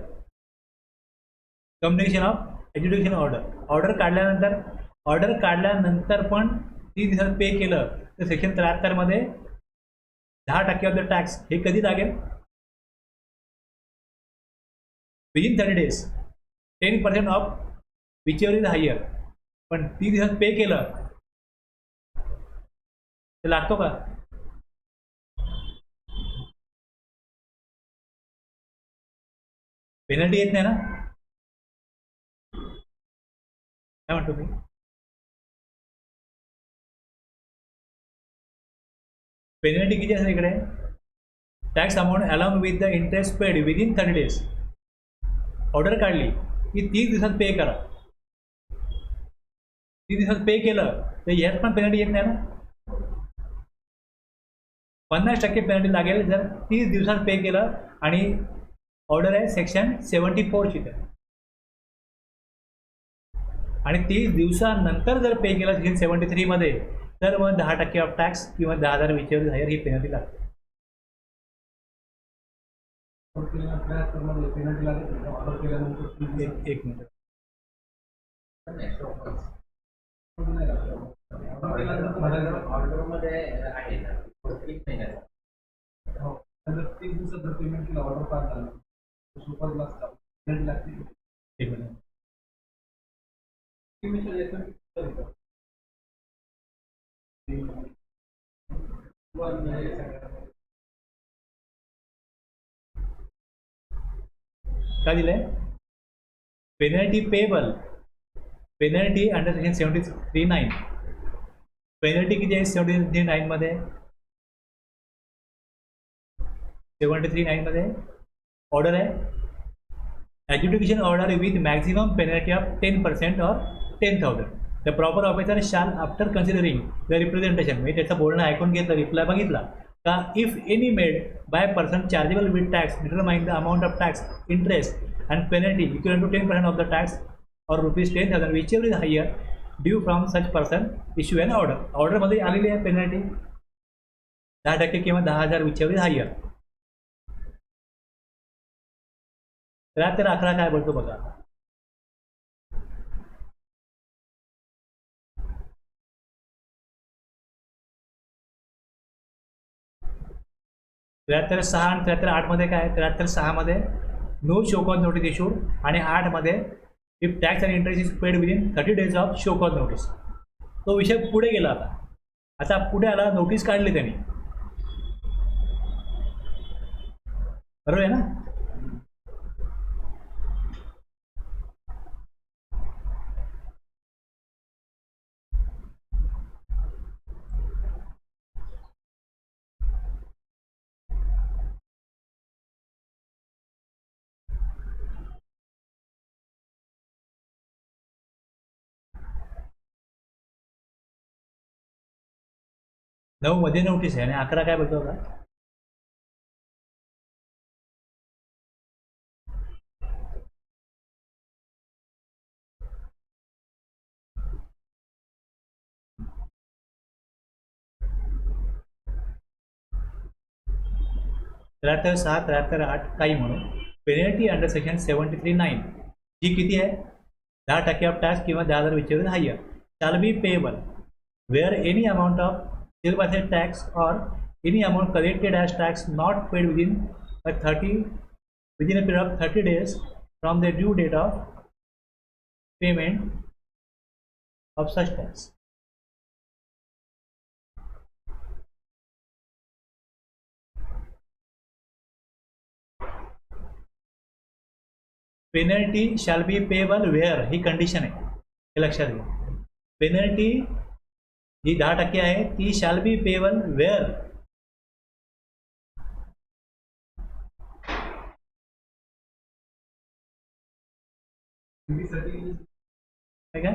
A: कम्युनिकेशन ऑफ एज्युकेशन ऑर्डर काढल्यानंतर पण 30 दिवसात pay केलं तर सेक्शन 73मध्ये 10% ऑफ द टॅक्स हे कधी लागेल, within 30 days 10% of whichever is higher. पण 30 दिवसात पे केलं तर लागतो का, पेनल्टी येत नाही ना. काय म्हणतो मी, पेनल्टी किती असेल इकडे, tax amount along with the interest paid within 30 days. Order काढली की 30 दिवसात पे करा, 30 दिवसात पे केलं तर यात पण पेनल्टी येत नाही ना. 50% पेनल्टी लागेल जर 30 दिवसात पे केलं आणि ऑर्डर आहे सेक्शन 74ची तर, आणि 30 दिवसानंतर जर पे केलं सेक्शन 73मध्ये तर मग 10% ऑफ टॅक्स किंवा 10,000 विचेवर हायर ही पेनल्टी लागते. एक मिनिट,
B: ऑर्डरमध्ये आहे ना 30 महिन्याचा. हो, 30 दिवसात जर पेमेंट केलं, ऑर्डर पास झालं सुपर पेमेंट लागते.
A: एक मिनिट, काय दिलंय, penalty payable, penalty under section 73(9). Penalty किती आहे 73(9) मध्ये, 73(9) मध्ये ऑर्डर आहे education order with maximum penalty of 10% और 10,000. The proper officer shall after considering the representation, म्हणजे त्याचं बोलणं ऐकून घेतलं, रिप्लाय बघितला का, if any made by person chargeable with tax determine the amount of tax interest and penalty equal to 10% of the tax और ₹10,000 which is higher due from such person issue an order. ऑर्डरमध्ये आलेली आहे penalty 10% किंवा 10,000 which is higher. 73(11) काय बोलतो बघा, (73)(6) आणि 73(8) काय, 73(6) no show cause notice issued आणि 8 if tax and interest is paid within 30 days of show cause notice. तो विषय पुढे गेला, आता पुढे आला, नोटीस काढली त्यांनी, बरोबर आहे ना. मध्ये नोटीस आहे आणि 11 काय बोलतो का, (73)(6), 73(8) काही म्हणून पेनल्टी अंडर सेक्शन 73(9) जी किती आहे, 10% ऑफ टॅक्स किंवा 10,000 whichever higher shall be payable where any amount of 0% tax और any amount collected as tax not paid within a period of 30 days from the due date of payment of such tax. Penalty shall be payable where ही condition आहे, हे लक्षात घ्या. Penalty जी 10% आहे ती shall be payable wear. काय काय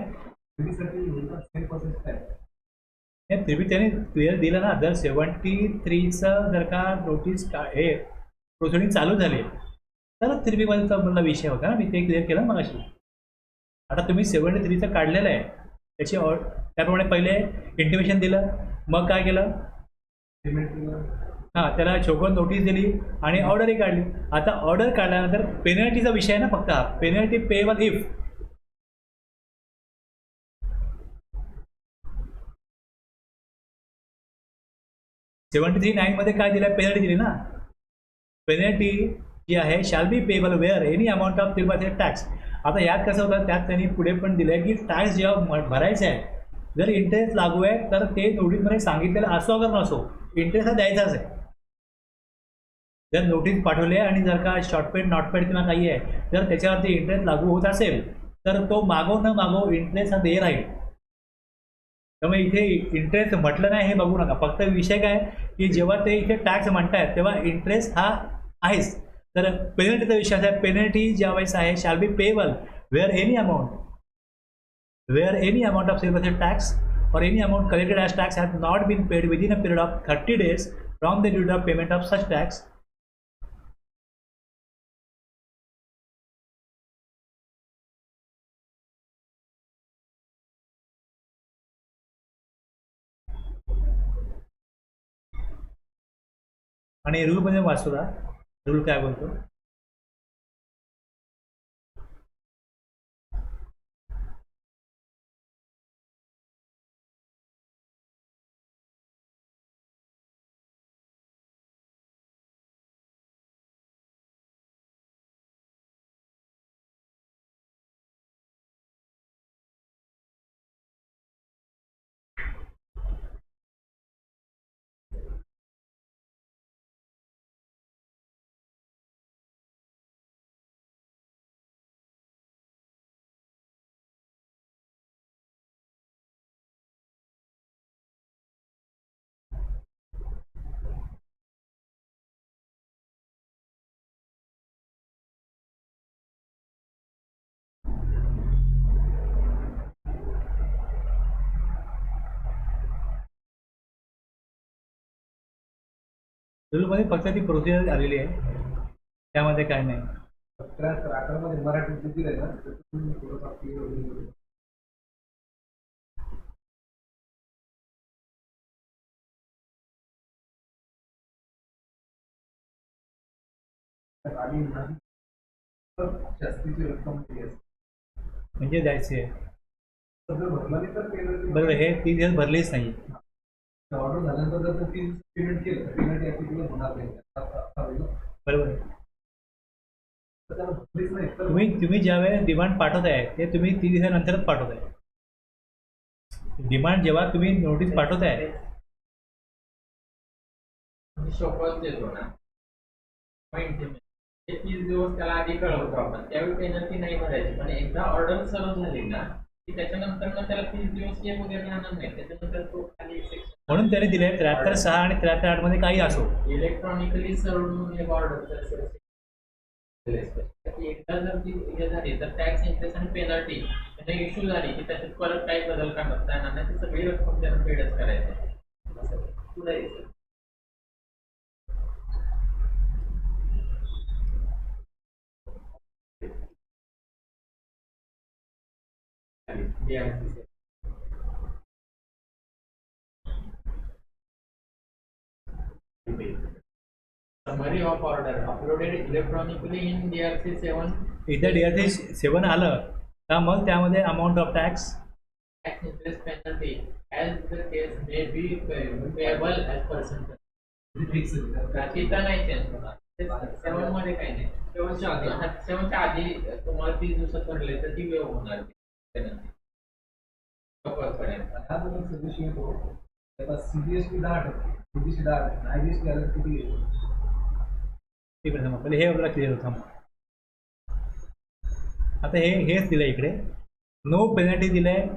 A: हे तरी त्याने क्लिअर दिलं ना. जर 73चं जर का नोटीस हे प्रोसिडिंग चालू झाली तर 3B1चा मला विषय होता ना, मी ते क्लिअर केलं मगाशी. आता तुम्ही 73चं काढलेलं आहे, त्याची त्याप्रमाणे पहिले इंटिमेशन दिलं, मग काय केलं, हां त्याला शोकॉज नोटीस दिली आणि ऑर्डरही काढली. आता ऑर्डर काढल्यानंतर पेनल्टीचा विषय आहे ना फक्त, हा पेनल्टी पेएबल इफ. मध्ये काय दिलं, पेनल्टी दिली ना. पेनल्टी जी आहे shall be payable where any amount of tax. आता यात कसं होतं, त्यात त्यांनी पुढे पण दिलं की टॅक्स जेव्हा भरायचा आहे, जर इंटरेस्ट लागू आहे तर ते नोटीसमध्ये सांगितलेलं असो अगर नसो, इंटरेस्ट हा द्यायचाच आहे. जर नोटीस पाठवली आहे आणि जर का शॉर्ट पेड नॉट पेड किंवा काही आहे, जर त्याच्यावरती इंटरेस्ट लागू होत असेल तर तो मागो न मागो इंटरेस्ट हा दे राहील. त्यामुळे इथे इंटरेस्ट म्हटलं नाही हे बघू नका. फक्त विषय काय की जेव्हा ते इथे टॅक्स म्हणतायत तेव्हा इंटरेस्ट हा आहेच. तर पेनल्टीचा विषय असा आहे, पेनल्टी ज्यावेळेस आहे shall be payable where any amount of 0% tax or any amount collected as tax has not been paid within a period of 30 days from the date of payment of such tax. आणि रूलमध्ये वाचूला, rule काय बोलतो. रूलमध्ये फक्त ती procedure आलेली आहे, त्यामध्ये काय नाही.
B: मराठी दिलंय ना, थोडंफार आणि जास्तीची रक्कम
A: म्हणजे द्यायचे
B: भरलं नाही तर
A: बरोबर. हे 3 दिवस भरलेच नाही.
B: ऑर्डर झाल्यानंतर जर ती पेमेंट केलं, पेमेंट ऍक्टिव्ह होणार नाही
A: बरोबर.
B: तर त्याला भरलीच नाही तर
A: तुम्ही ज्यावेळेस डिमांड पाठवताय ते तुम्ही 3 दिवसानंतरच पाठवताय. डिमांड जेव्हा तुम्ही नोटीस पाठवताय,
C: शोकॉज देतो ना, 30 दिवस त्याला आधी कळवतो आपण, त्यावेळी पेनल्टी नाही भरायची. पण एकदा ऑर्डर सर्व झाली ना की त्याच्यानंतर ना त्याला 30 दिवस हे वगैरे राहणार नाही. त्याच्यानंतर तो खाली
A: म्हणून त्याने दिले 73(6) आणि 73(8) मध्ये काही असो,
C: इलेक्ट्रॉनिकली सर्व म्हणून एक ऑर्डर. एकदा जर ती हे झाली तर टॅक्स, इंटरेस्ट आणि पेनल्टी त्याने इश्यू झाली की त्याच्यात परत काही बदल करता येणार नाही. ती सगळी रक्कम त्याला पेडच करायचं पुढे. Summary of order uploaded electronically in DRC 7.
A: एकदा DRC 7 आलं का मग त्यामध्ये amount of tax,
C: Tax, interest, penalty as the case may be payable as percentage.
B: Fix
C: तिथं नाही चेंज होणार. 7 मध्ये काही नाही. 7च्या आधी तुम्हाला 30 दिवसात भरले तर ती वेळ होणार penalty.
B: सीजीएसटी 10%, सीजीएसटी 10%, आयजीएसटी आलं किती
A: पहिले हे आपल्याला क्लिअर होतं. आता हेच दिलं इकडे, नो पेनल्टी दिलंय,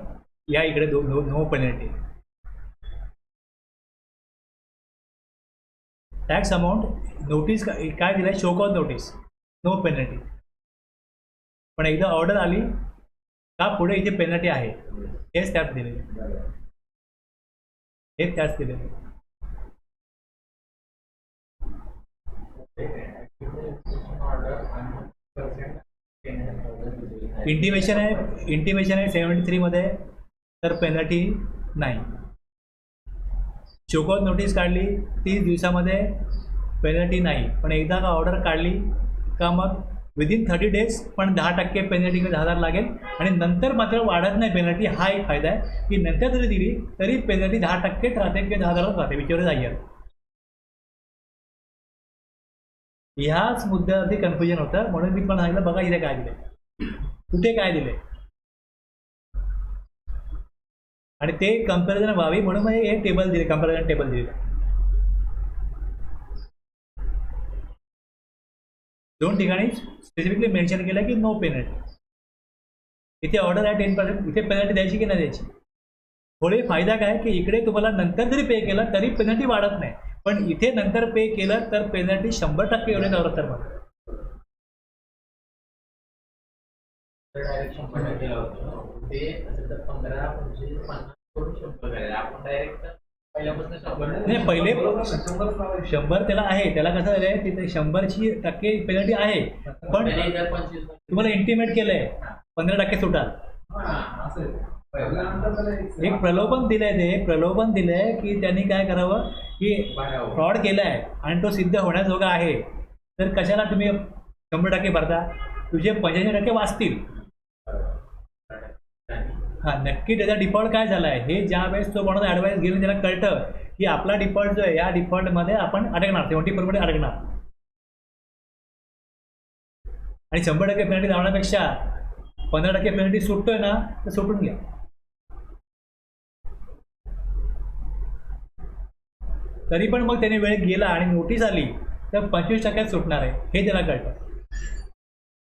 A: या इकडे no penalty. Tax amount notice काय दिलंय, show cause notice, no penalty. पण एकदा ऑर्डर आली का पुढे इथे पेनल्टी आहे, हेच त्यात दिलेले, हेच त्याच दिलेले. इंटिमेशन आहे 73 मध्ये, तर पेनल्टी नाही. शोकॉज नोटीस काढली 30 दिवसामध्ये, पेनल्टी नाही. पण एकदा का ऑर्डर काढली का मग विदिन 30 डेज पण 10% पेनल्टी किंवा 10,000 लागेल. आणि नंतर मात्र वाढत नाही पेनल्टी. हा एक फायदा आहे की नंतर जरी दिली तरी पेनल्टी 10% राहते किंवा 10,000 राहते, विचार जाईल. ह्याच मुद्द्यावरती कन्फ्युजन होतं, म्हणून मी तुम्हाला सांगितलं बघा इथे काय दिले, कुठे काय दिले, आणि ते कम्पॅरिझन व्हावी म्हणून मग हे टेबल दिले, कम्पॅरिझन टेबल दिले. 2 ठिकाणी स्पेसिफिकली मेन्शन केलं की नो पेनल्टी. इथे ऑर्डर आहे 10%, इथे पेनल्टी द्यायची की नाही द्यायची. थोडे फायदा काय की इकडे तुम्हाला नंतर जरी पे केलं तरी पेनल्टी वाढत नाही, पण इथे नंतर पे केलं तर पेनल्टी 100% एवढे नवरत्तर मध्ये.
C: डायरेक्ट 100 केला होतं ते असं तर 15, 25, 50 करून 100 करायला आपण डायरेक्ट पहिल्यापासून 100
A: नाही, पहिले 100 त्याला आहे, त्याला कसं झालंय तिथे 100% पेनल्टी आहे, पण
C: 2025
A: तुम्हाला इंटिमेट केलंय 15% सुटाल. एक प्रलोभन दिलंय, ते प्रलोभन दिलंय की त्यांनी काय करावं की फ्रॉड केलाय आणि तो सिद्ध होण्याजोगा आहे, तर कशाला तुम्ही 100% भरता, तुझे 85% वाचतील. हां, नक्की त्याचा डिफॉल्ट काय झाला आहे हे ज्या वेळेस तो कोणाचा ॲडवाईस घेऊन त्याला कळतं की आपला डिफॉल्ट जो आहे या डिफॉल्टमध्ये आपण अडकणार, 70% अडकणार, आणि 100% पेनल्टी लावण्यापेक्षा 15% पेनल्टी सुटतोय ना, तर सुटून घ्या. तरी पण मग त्याने वेळ गेला आणि नोटीस आली तर 25% सुटणार आहे हे त्याला कळतं.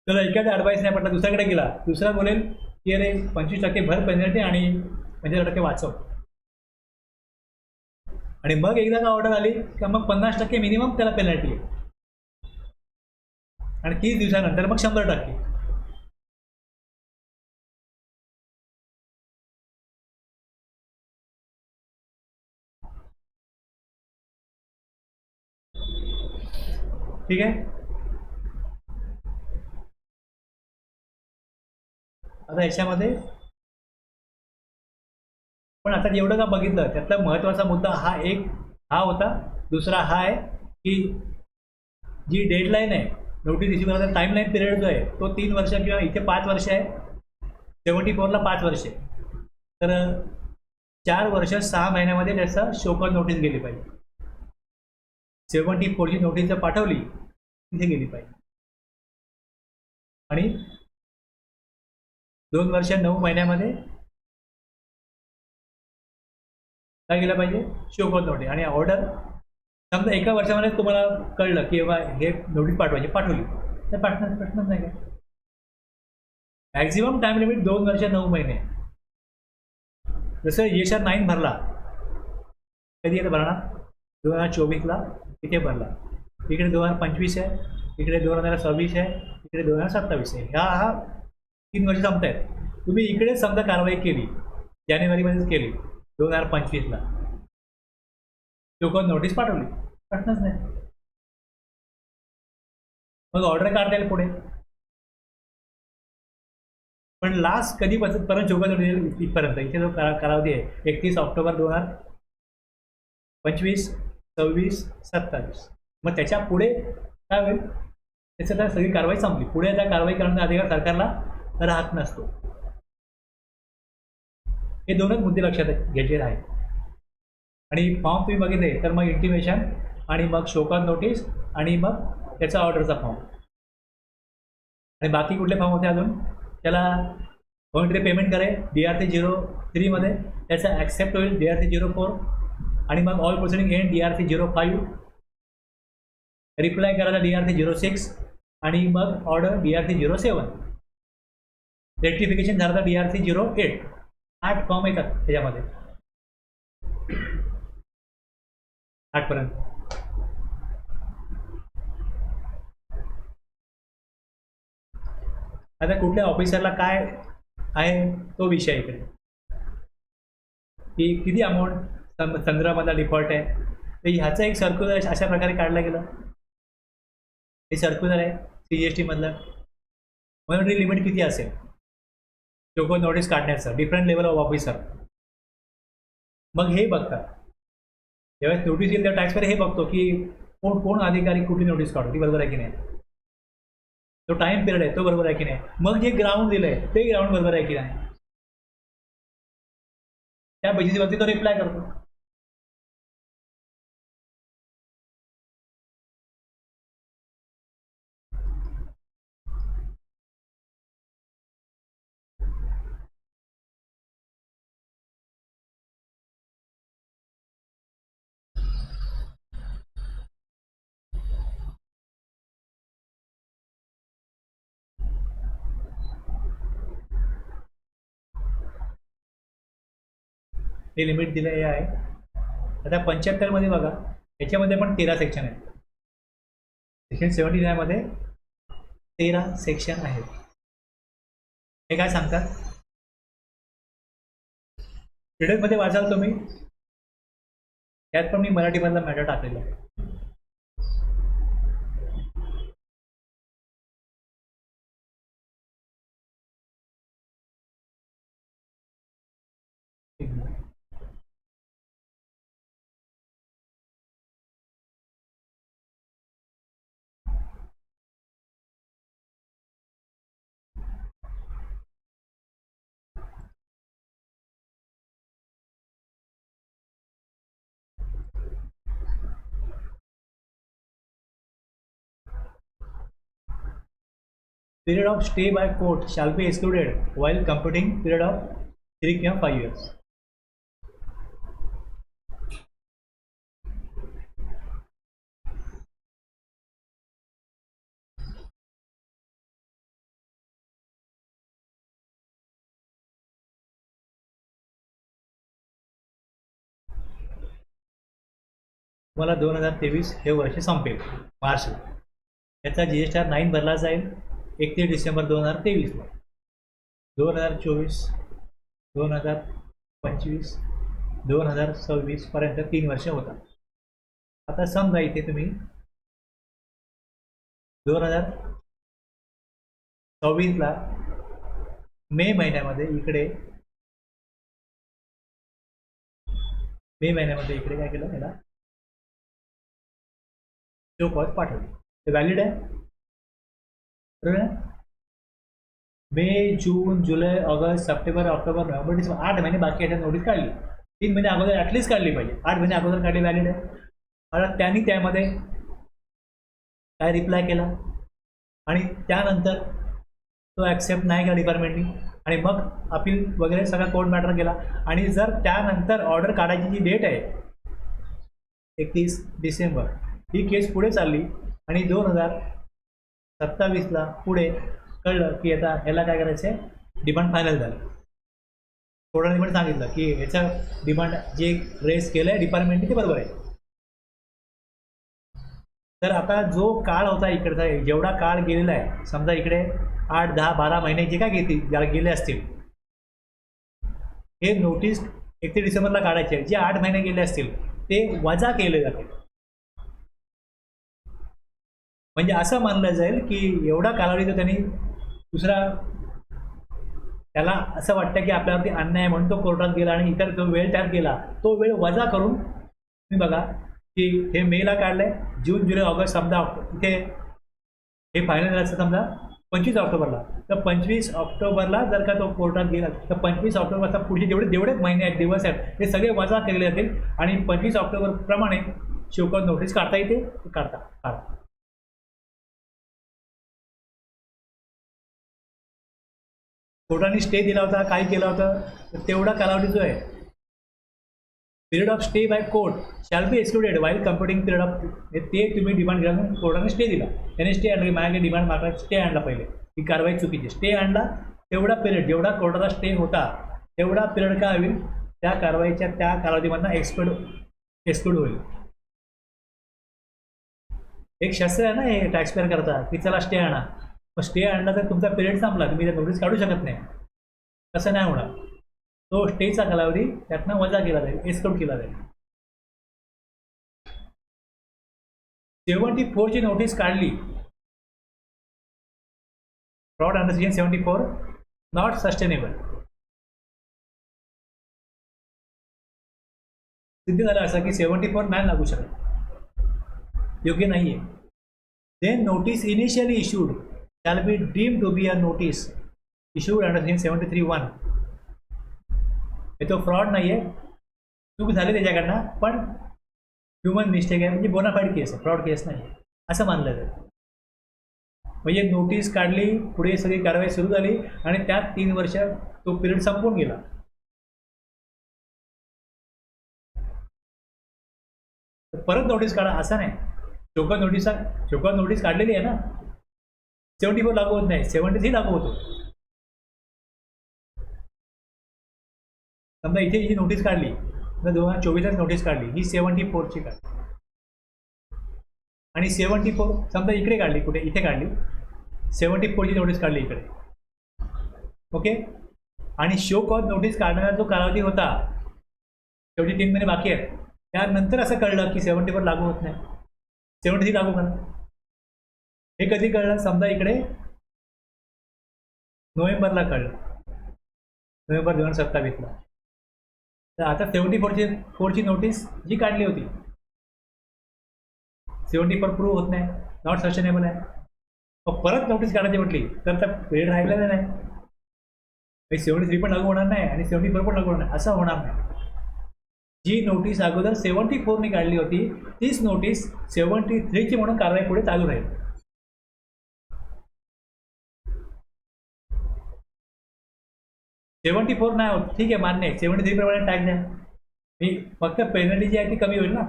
A: त्याला एखादा ॲडवाईस नाही पडला, दुसऱ्याकडे गेला, दुसरा बोलेल की अरे 25% भर पेनल्टी आणि 25% वाचव. आणि मग एकदा का ऑर्डर आली का मग 50% मिनिमम त्याला पेनल्टी आहे, आणि 30 दिवसानंतर मग 100%. ठीक आहे. आता याच्यामध्ये पण आता जेवढं का बघितलं त्यातला महत्त्वाचा मुद्दा हा होता. दुसरा हा आहे की जी डेडलाईन आहे नोटीस इश्यू करायचा टाईमलाईन पिरियड जो आहे तो 3 वर्ष किंवा इथे 5 वर्ष आहे, 74ला 5 वर्षे, तर 4 वर्ष 6 महिन्यामध्ये त्याचा शोकॉज नोटीस गेली पाहिजे. 74ची नोटीस जर पाठवली तिथे गेली पाहिजे, आणि 2 वर्ष 9 महिन्यामध्ये काय केलं पाहिजे, शोकॉज नोटीस. आणि ऑर्डर समजा 1 वर्षामध्ये तुम्हाला कळलं की बाबा हे नोटीस पाठवली तर पाठवण्याचा प्रश्नच नाही काय. मॅक्झिमम टाईम लिमिट 2 वर्ष 9 महिने. जसं ESR 9 भरला, कधी येतं भरणार, 2024ला इथे भरला, इकडे 2025 आहे, इकडे 2026 आहे, इकडे 2027 आहे. हा 3 वर्ष संपत आहेत. तुम्ही इकडे समजा कारवाई केली, जानेवारीमध्येच केली 2025ला, शोकॉज नोटीस पाठवली, प्रश्नच नाही, मग ऑर्डर काढता येईल पुढे. पण लास्ट कधीपासून परत शोकॉज नोटीस इथपर्यंत, इथे जो कालावधी आहे 31 ऑक्टोबर 2025, 26, 27, मग त्याच्या पुढे काय होईल, त्याचं तर सगळी कारवाई संपली. पुढे आता कारवाई करण्याचा अधिकार सरकारला राहत नसतो. हे दोनच मुद्दे लक्षात घ्यायचे आहेत. आणि फॉर्म तुम्ही बघितले तर मग इंटिमेशन आणि मग शोकॉज नोटीस आणि मग त्याचा ऑर्डरचा फॉर्म, आणि बाकी कुठले फॉर्म होते अजून, त्याला कोणतरी पेमेंट करेल DRC 03 मध्ये, त्याचा ॲक्सेप्ट होईल DRC 04, आणि मग all proceeding end DRC 05, reply करायला DRC 06, आणि मग ऑर्डर DRC 07. रेक्टिफिकेशन झालं तर DRC 08. 8 फॉर्म येतात त्याच्यामध्ये, 8पर्यंत. आता कुठल्या ऑफिसरला काय आहे तो विषय इकडे, की किती अमाऊंट संदर्भामधला डिफॉल्ट आहे. तर ह्याचं एक सर्क्युलर अशा प्रकारे काढलं गेलं. हे सर्क्युलर आहे CGST मधलं. मॉनिटरी लिमिट किती असेल चोको नोटीस काढण्याचं, डिफरंट लेवल ऑफ ऑफिसर. मग हे बघतात ज्यावेळेस नोटीस येईल त्या टॅक्सवर हे बघतो की कोण अधिकारी कुठली नोटीस काढतो, ती बरोबर आहे की नाही, तो टाइम पिरियड आहे तो बरोबर आहे की नाही, मग जे ग्राउंड दिलंय ते ग्राउंड बरोबर आहे की नाही, त्या बेसिसवरती तो रिप्लाय करतो. हे लिमिट दिलं हे आहे. आता 75 मध्ये बघा, याच्यामध्ये पण 13 सेक्शन आहेत. सेक्शन 79 मध्ये 13 सेक्शन आहेत. हे काय सांगतात, मध्ये वाचाल तुम्ही, त्यात पण मी मराठीमधला मॅटर टाकलेला आहे. Period of stay by court shall be excluded while computing period of 3 किंवा 5 years. तुम्हाला 2023 हे वर्ष संपेल मार्चला. याचा GSTR 9 भरला जाईल 31 डिसेंबर 2023ला. 2024, 2025, 2026 पर्यंत 3 वर्ष होतात. आता समजा इथे तुम्ही 2026ला मे महिन्यामध्ये इकडे काय केलं, याला जो कॉज पाठवली ते व्हॅलिड आहे, बरोबर आहे. मे, जून, जुलै, ऑगस्ट, सप्टेंबर, ऑक्टोबर, नोव्हेंबर, डिसेंबर 8 महिने बाकी याच्यात नोटीस काढली. 3 महिने अगोदर ॲटलीस्ट काढली पाहिजे. 8 महिने अगोदर काढली व्हॅलिड आहे. आता त्यांनी त्यामध्ये काय रिप्लाय केला आणि त्यानंतर तो ॲक्सेप्ट नाही केला डिपार्टमेंटनी आणि मग अपील वगैरे सगळा कोर्ट मॅटर गेला. आणि जर त्यानंतर ऑर्डर काढायची जी डेट आहे 31 डिसेंबर, ही केस पुढे चालली आणि 2027ला पुढे कळलं की आता ह्याला काय करायचं आहे, डिमांड फायनल झालं. कोर्टाने पण सांगितलं की ह्याचं डिमांड जे रेस केलं आहे डिपार्टमेंटने ते बरोबर आहे. तर आता जो काळ होता इकडचा, जेवढा काळ गेलेला आहे, समजा इकडे 8, 10, 12 महिने जे काय गेले असतील, हे नोटीस 31 डिसेंबरला काढायचे, जे 8 महिने गेले असतील ते वजा केले जाते. म्हणजे असं मानलं जाईल की एवढा कालावधी तर त्यांनी दुसरा, त्याला असं वाटतं की आपल्यावरती अन्याय म्हणून तो कोर्टात गेला आणि इतर जो वेळ त्यात गेला तो वेळ वजा करून, तुम्ही बघा की हे मेला काढलंय, जून, जुलै, ऑगस्ट, समजा इथे हे फायनल असतं समजा 25 ऑक्टोबरला, तर 25 ऑक्टोबरला जर का तो कोर्टात गेला तर 25 ऑक्टोबरचा पुढचे जेवढे महिने आहेत, दिवस आहेत, हे सगळे वजा केले जातील आणि 25 ऑक्टोबर प्रमाणे शोकॉज नोटीस काढता येते, काढता. कोर्टाने स्टे दिला होता, काय केला होता, तर तेवढा कालावधी जो आहे, period of stay by court shall be excluded while computing period of, ते तुम्ही डिमांड केला, कोर्टाने स्टे दिला, त्याने स्टे आणला, माझ्याकडे डिमांड मागला, स्टे आणला, पहिले ही कारवाई चुकीची, स्टे आणला, तेवढा पिरियड जेवढा कोर्टाचा स्टे होता तेवढा पिरियड काय होईल त्या कारवाईच्या त्या कालावधीमधनं एक्सक्लूड होईल. एक शस्त्र आहे ना हे टॅक्स पेअर करता की चला स्टे आणा, मग स्टे आणला तर तुमचा पिरियड संपला, तुम्ही नोटीस काढू शकत नाही. तसं नाही होणार. तो स्टेचा कालावधी त्यातनं वजा केला जाईल, एक्सक्लूड केला जाईल. 74ची नोटीस काढली, fraud under section 74 not sustainable. सिद्ध झालं असं की 74 नाही लागू शकत, योग्य नाही आहे. Then notice initially issued shall be deemed to be a notice issued under section 73(1). तो फ्रॉड नाही आहे, चूक झाली त्याच्याकडनं, पण ह्युमन मिस्टेक आहे, म्हणजे बोनाफाईड केस आहे, फ्रॉड केस नाही आहे असं मानलं जातं. म्हणजे नोटीस काढली, पुढे सगळी कारवाई सुरू झाली आणि त्यात 3 वर्ष तो पिरियड संपून गेला. परत नोटीस काढा असं नाही. शोकत नोटीस काढलेली आहे ना, 74 लागू होत नाही, 73 लागू होतो. समजा इथे ही नोटीस काढली, 2024 नोटीस काढली, ही 74ची काढली आणि 74 समजा इकडे काढली, कुठे इथे काढली, 74ची नोटीस काढली इकडे. ओके. आणि शो कॉज नोटीस काढण्याचा जो कालावधी होता, शेवटी 3 महिने बाकी आहेत, त्यानंतर असं कळलं की 74 लागू होत नाही, 73 लागू करा. हे कधी कळलं? समजा इकडे नोव्हेंबरला कळलं, नोव्हेंबर 2027ला. तर आता 74ची नोटीस जी काढली होती, 74 प्रूव्ह होत नाही, नॉट सस्टेनेबल आहे. मग परत नोटीस काढायची म्हटली तर पिरियड राहिलेला नाही, 73 पण लागू होणार नाही आणि 74 पण लागू होणार नाही, असं होणार नाही. जी नोटीस अगोदर 74नी काढली होती तीच नोटीस 73ची म्हणून कारवाई पुढे चालू राहील. $74 नाही होत, ठीक आहे, मान्य आहे, 73 प्रमाणे टॅक्स द्या, मी फक्त पेनल्टी जी आहे ती कमी होईल ना.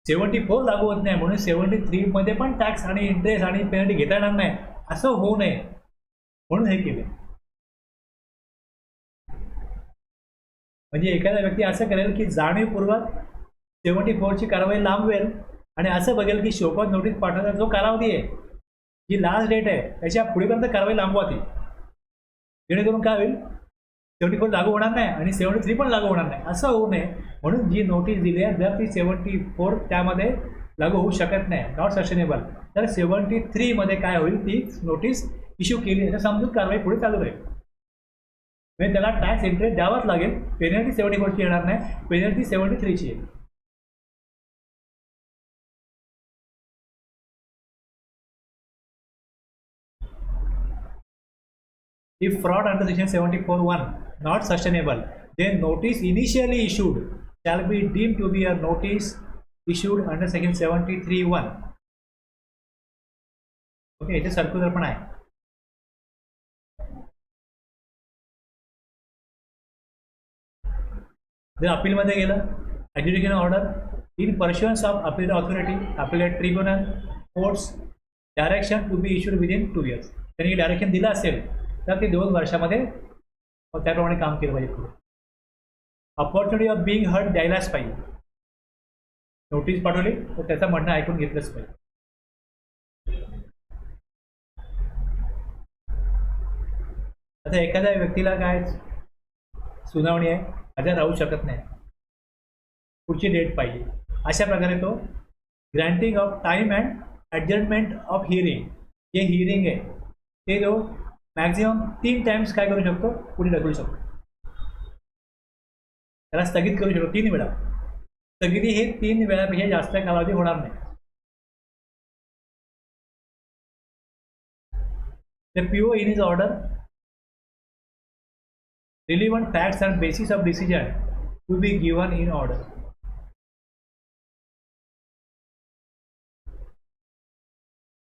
A: 74 लागू होत नाही म्हणून 73 मध्ये पण टॅक्स आणि इंटरेस्ट आणि पेनल्टी घेता येणार नाही, असं होऊ नये म्हणून हे केले. म्हणजे एखादा व्यक्ती असं करेल की जाणीवपूर्वक 74ची कारवाई लांबवेल आणि असं बघेल की शोकॉज नोटीस पाठवण्याचा जो कालावधी आहे, जी लास्ट डेट आहे, त्याच्या पुढेपर्यंत कारवाई लांबवा ती, जेणेकरून काय होईल 74 लागू होणार नाही आणि 73 पण लागू होणार नाही, असं होऊ नये म्हणून जी नोटीस दिली आहे, जर ती 74 त्यामध्ये लागू होऊ शकत नाही, नॉट सस्टेनेबल, तर 73 मध्ये काय होईल, ती नोटीस इश्यू केली आहे समजून कारवाई पुढे चालू राहील. म्हणजे त्याला टॅक्स इंटरेस्ट द्यावाच लागेल, पेनल्टी 74ची येणार नाही, पेनल्टी 73ची येईल. If fraud under section 74(1) not sustainable, then notice initially issued shall be deemed to be a notice issued under section 73(1). Okay, इथे सर्क्युलर पण आहे. जर अपीलमध्ये गेलं, adjudication order in pursuance of appeal authority, appellate tribunal, courts direction to be issued within 2 years. त्यांनी direction दिलं असेल तर ते 2 वर्षामध्ये त्याप्रमाणे काम केलं पाहिजे. पुढे अपॉर्च्युनिटी ऑफ बिंग हर्ड द्यायलाच पाहिजे. नोटीस पाठवली तर त्याचं म्हणणं ऐकून घेतलंच पाहिजे. आता एखाद्या व्यक्तीला काय सुनावणी आहे, हजर राहू शकत नाही, पुढची डेट पाहिजे, अशा प्रकारे तो granting of time and adjustment of hearing, जे हिअरिंग आहे ते जो मॅक्झिमम 3 टाइम्स काय करू शकतो, पुढे ढकलू शकतो, त्याला स्थगित करू शकतो 3 वेळा. स्थगिती हे 3 वेळापेक्षा जास्त कालावधी होणार नाही. The PO in is order relevant facts and basis of decision to be given in order.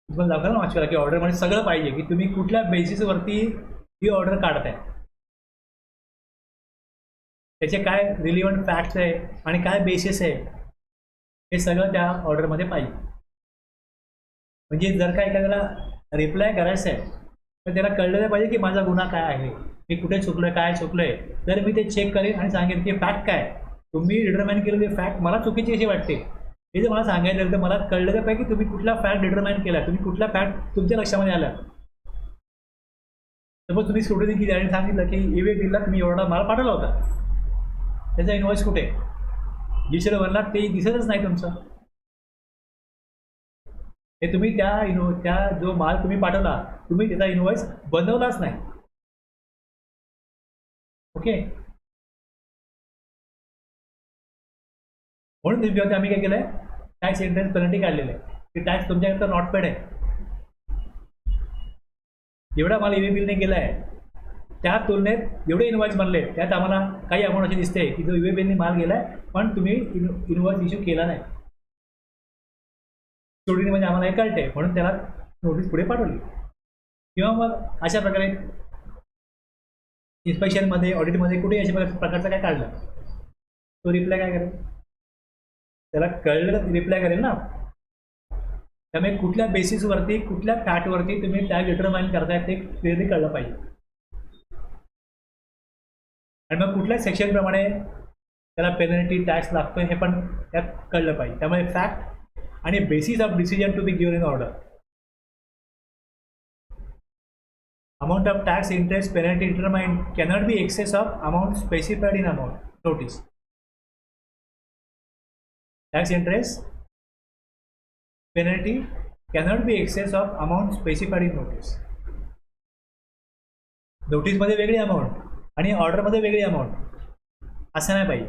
A: तुम्हाला दाखवलं ना वाचवायला की ऑर्डर म्हणजे सगळं पाहिजे की तुम्ही कुठल्या बेसिसवरती ही ऑर्डर काढताय, त्याचे काय रिलिव्हंट फॅक्ट्स आहे आणि काय बेसिस आहे हे सगळं त्या ऑर्डरमध्ये पाहिजे. म्हणजे जर का एखाद्याला रिप्लाय करायचं आहे तर त्याला कळलं पाहिजे की माझा गुन्हा काय आहे, मी कुठे चुकलोय, काय चुकलोय. तर मी ते चेक करेन आणि सांगेन की फॅक्ट काय, तुम्ही डिटरमाइन केलेली फॅक्ट मला चुकीची अशी वाटते. हे जर मला सांगायचं तर मला कळलं पाहिजे की तुम्ही कुठला फॅक्ट डिटरमाइन केला, तुम्ही कुठला फॅक्ट तुमच्या लक्षामध्ये आला. सपोज तुम्ही स्टुडंट की आणि सांगितलं की ईवे बिलला तुम्ही एवढा माल पाठवला होता, त्याचा इन्व्हॉइस कुठे, डिजिटल भरला ते दिसतच नाही तुमचं. हे तुम्ही त्या जो माल तुम्ही पाठवला तुम्ही त्याचा इन्व्हॉइस बनवलाच नाही. ओके, म्हणून दिव्यावरती आम्ही काय केलंय, टॅक्स इंटरेस्ट पेनल्टी काढलेलं आहे की टॅक्स तुमच्याकडे नॉट पेड आहे. जेवढा माल ईवे बिलने केला आहे त्या तुलनेत जेवढे इन्व्हॉइस बनले त्यात आम्हाला काही अमाऊंट अशी दिसते की जो ईवे बिलने माल गेलाय पण तुम्ही इन्व्हॉइस इश्यू केला नाही. स्टुडंट म्हणजे आम्हाला हे कळते म्हणून त्याला नोटीस पुढे पाठवली. किंवा मग अशा प्रकारे इन्स्पेक्शनमध्ये ऑडिटमध्ये कुठे अशा प्रकारचं काय काढलं तो रिप्लाय काय करेल, त्याला कळलं रिप्लाय करेल ना. त्यामुळे कुठल्या बेसिसवरती कुठल्या फॅक्टवरती तुम्ही टॅक्स डिटरमाइन करताय ते क्लिअरली कळलं पाहिजे. आणि मग कुठल्या सेक्शनप्रमाणे त्याला पेनल्टी टॅक्स लागतोय हे पण त्यात कळलं पाहिजे. त्यामुळे फॅक्ट आणि basis of decision to be given in order. Amount of tax, interest, penalty determined cannot be excess of amount specified in amount notice. Tax, interest, penalty cannot be excess of amount specified in notice. Notice मध्ये वेगळी amount आणि order मध्ये वेगळी amount असं नाही पाहिजे.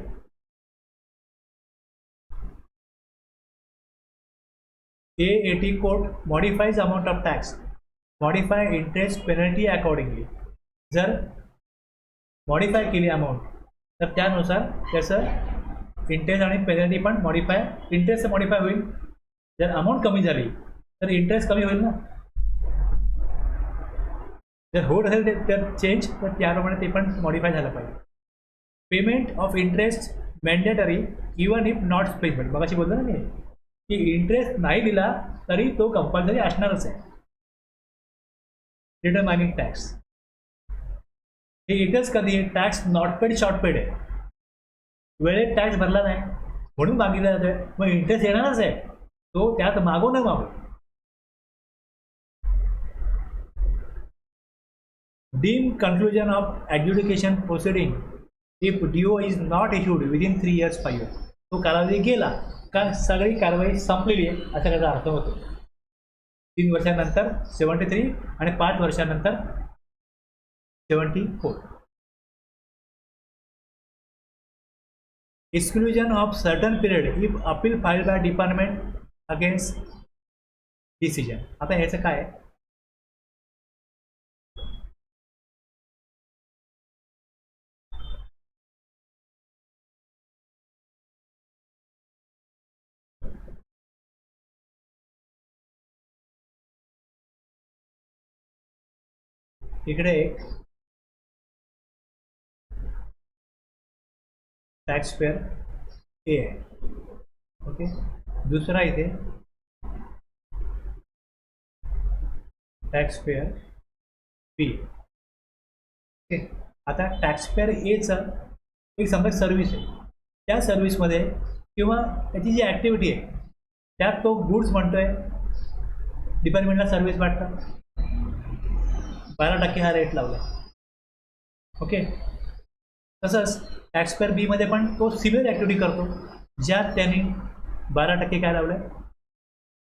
A: A80 code modifies amount of tax, modify interest penalty accordingly. जर modify केली अमाऊंट तर त्यानुसार त्याचं इंटरेस्ट आणि पेनल्टी पण मॉडिफाय, इंटरेस्ट मॉडिफाय होईल. जर अमाऊंट कमी झाली तर इंटरेस्ट कमी होईल ना. जर होत असेल तर चेंज तर त्याप्रमाणे ते पण मॉडिफाय झालं पाहिजे. Payment of interest mandatory even if not specified. मग अशी बोलतो ना मी की इंटरेस्ट नाही दिला तरी तो कंपल्सरी असणारच आहे. डिटरमाइनिंग टॅक्स हे येतच कधी, tax not paid short paid आहे, वेळेत टॅक्स भरला नाही म्हणून मागितला जातोय, मग इंटरेस्ट येणारच आहे, तो त्यात मागो न मागो. Deem conclusion of adjudication proceeding if DO is not issued within 3 years 5 years. तो कालावधी गेला का सगळी कारवाई संपलेली आहे असा त्याचा अर्थ होतो. 3 वर्षानंतर 73 आणि 5 वर्षानंतर 74. Exclusion of certain period if appeal filed by department against decision. आता ह्याचं काय आहे, इकडे एक टॅक्स पेअर ए आहे. ओके, दुसरा इथे टॅक्स पेअर बी. ओके, आता टॅक्स पेअर एचं एक समजा सर्व्हिस आहे, त्या सर्व्हिसमध्ये किंवा त्याची जी ॲक्टिव्हिटी आहे त्यात तो गुड्स म्हणतोय, डिपार्टमेंटला सर्व्हिस वाटतं 12% हा रेट लावला. ओके, तसंच टॅक्स पेअर बीमध्ये पण तो सिमिलर ॲक्टिव्हिटी करतो ज्यात त्यांनी 12% काय लावलं आहे,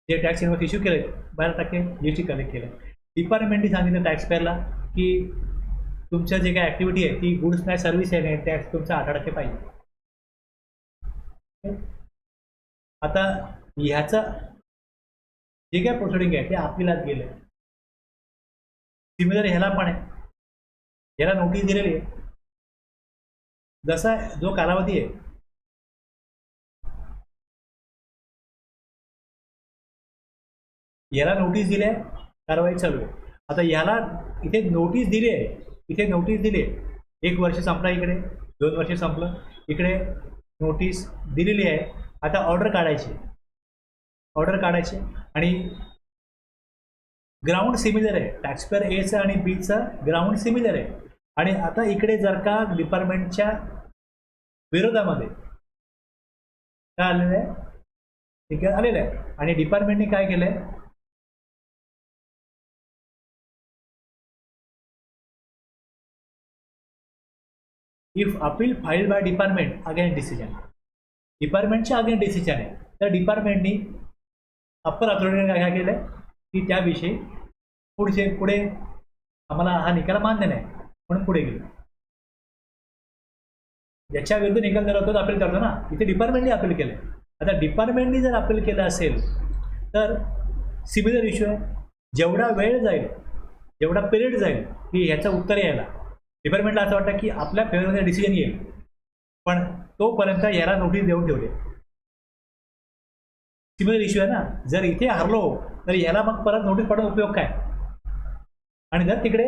A: जे टॅक्स इन्व्हॉइस इश्यू केले 12% GST कलेक्ट केलं. डिपार्टमेंटने सांगितलं टॅक्स पेअरला की तुमचं जे काय ॲक्टिव्हिटी आहे ती गुड्स नाही सर्व्हिस आहे नाही, टॅक्स तुमचा 18% पाहिजे. आता ह्याचं जे काय प्रोसिडिंग आहे ते अपीलात गेलं. सिमिलर ह्याला पण आहे, ह्याला नोटीस दिलेली आहे. जसा जो कालावधी आहे याला नोटीस दिली आहे, कारवाई चालू आहे. आता याला इथे नोटीस दिली आहे, इथे नोटीस दिली आहे, 1 वर्ष संपला, इकडे 2 वर्ष संपलं, इकडे नोटीस दिलेली आहे. आता ऑर्डर काढायची आणि ग्राउंड सिमिलर आहे, टॅक्सपेअर एचं आणि बीचं ग्राउंड सिमिलर आहे. आणि आता इकडे जर का डिपार्टमेंटच्या विरोधामध्ये काय आलेलं आहे, ठीक आहे, आलेलं आहे. आणि डिपार्टमेंटने काय केलंय, if appeal filed by department against decision, डिपार्टमेंटच्या अगेन्स्ट डिसिजन आहे, तर डिपार्टमेंटनी अप्पर अथॉरिटीने काय केलंय की त्याविषयी पुढे आम्हाला हा निकाल मान्य नाही म्हणून पुढे गेलो. ज्याच्या विरुद्ध निकाल जर होतो अपील करतो ना, इथे डिपार्टमेंटने अपील केलंय. आता डिपार्टमेंटने जर अपील केलं असेल तर सिमिलर इश्यू आहे. जेवढा वेळ जाईल, जेवढा पिरियड जाईल की ह्याचं उत्तर यायला, डिपार्टमेंटला असं वाटतं की आपल्या फेवरमध्ये डिसिजन येईल, पण तोपर्यंत याला नोटीस देऊन ठेवले. सिमिलर इश्यू आहे ना, जर इथे हरलो तर ह्याला मग परत नोटीस पाठवून उपयोग काय. आणि जर तिकडे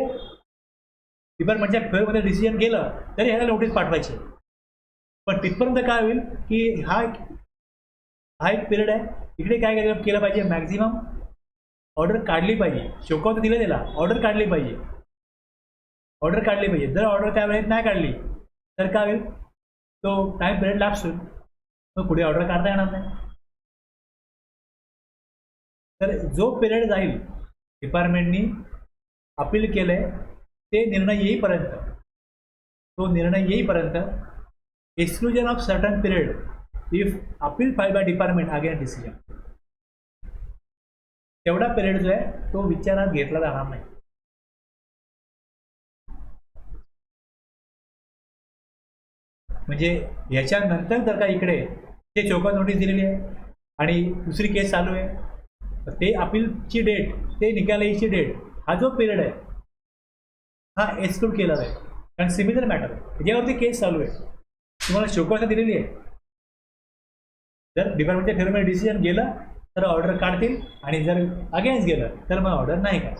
A: डिपार्टमेंटच्या फेवरमध्ये डिसिजन गेलं तरी ह्याला नोटीस पाठवायची. पण तिथपर्यंत काय होईल की हा एक पिरियड आहे, इकडे काय केलं पाहिजे, मॅक्झिमम ऑर्डर काढली पाहिजे. शोकावत दिलं त्याला, ऑर्डर काढली पाहिजे, ऑर्डर काढली पाहिजे. जर ऑर्डर त्या वेळेत नाही काढली तर काय होईल, तो टाईम पिरियड लॅप्स होईल, मग पुढे ऑर्डर काढता येणार नाही. तर जो पिरियड जाईल डिपार्टमेंटनी अपील केलंय ते निर्णय येईपर्यंत, तो निर्णय येईपर्यंत exclusion of certain period if appeal file by department against decision, तेवढा पिरियड जो आहे तो विचारात घेतला जाणार नाही. म्हणजे याच्यानंतर जर का इकडे ते चौकट नोटीस दिलेली आहे आणि दुसरी केस चालू आहे, ते अपीलची डेट, ते निकाल यायची डेट, हा जो पिरियड आहे हा एक्सक्लूड केला जाईल. कारण सिमिलर मॅटर आहे, त्याच्यावरती केस चालू आहे, तुम्हाला शोकावत दिलेली आहे. जर डिपार्टमेंटच्या फेवरमध्ये डिसिजन गेलं तर ऑर्डर काढतील, आणि जर अगेन्स्ट गेलं तर मग ऑर्डर नाही काय.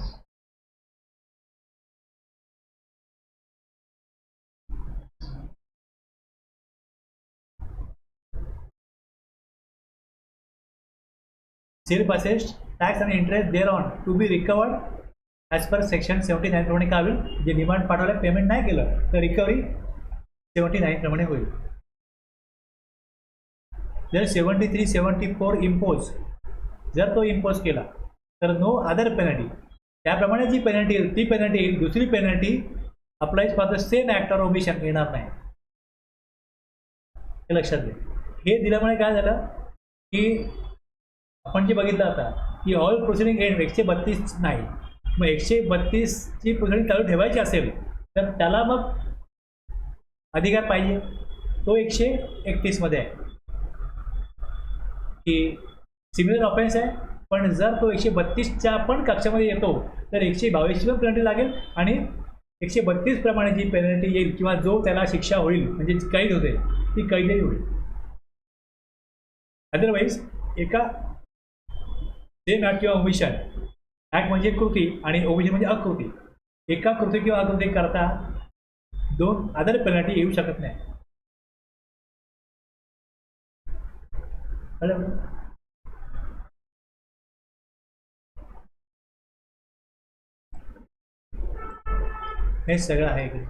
A: सेल परचेस टॅक्स आणि interest there on to be recovered as per section 79 प्रमाणे काय होईल, जे डिमांड पाठवलं पेमेंट नाही केलं तर रिकव्हरी 79 प्रमाणे होईल. जर 73, 74 इम्पोज, जर तो इम्पोज केला तर नो अदर पेनल्टी, त्याप्रमाणे जी पेनल्टी येईल ती पेनल्टी येईल, दुसरी penalty applies for the same act or omission येणार नाही. हे लक्षात घ्या. हे दिल्यामुळे काय झालं की आपण जे बघितलं आता की ऑल प्रोसिडिंग एंड 132 नाही, मग 132ची प्रोसिडिंग चालू ठेवायची असेल तर त्याला मग अधिकार पाहिजे, तो 131 मध्ये आहे की सिमिलर ऑफेन्स आहे, पण जर तो 132च्या पण कक्षामध्ये येतो तर 122ची पण पेनल्टी लागेल, आणि 132 प्रमाणे जी पेनल्टी येईल किंवा जो त्याला शिक्षा होईल म्हणजे कैद होते ती कैदही होईल. अदरवाईज एका सेम ॲक्ट किंवा ओमिशन, ॲक्ट म्हणजे कृती आणि ओमिशन म्हणजे अकृती, एका कृती किंवा अकृती करता दोन अदर पेनल्टी येऊ शकत नाही. हे सगळं आहे इकडे.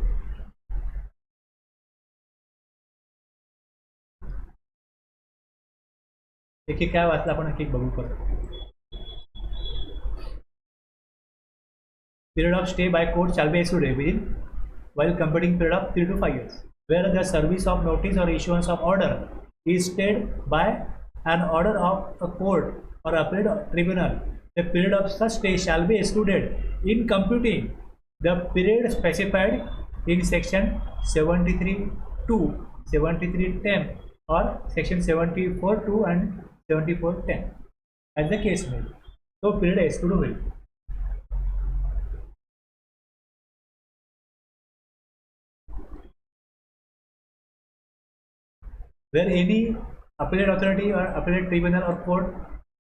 A: एक एक काय वाचलं आपण, एक एक बघू परत. Period of stay by court shall be excluded within while computing period of 3 to 5 years, where the service of notice or issuance of order is stayed by an order of a court or appellate tribunal. The period of such stay shall be excluded in computing the period specified in section 73(2), 73(10) or section 74(2) and 74(10 as the case may be. तो period exclude होईल. Where any appellate authority or appellate tribunal or court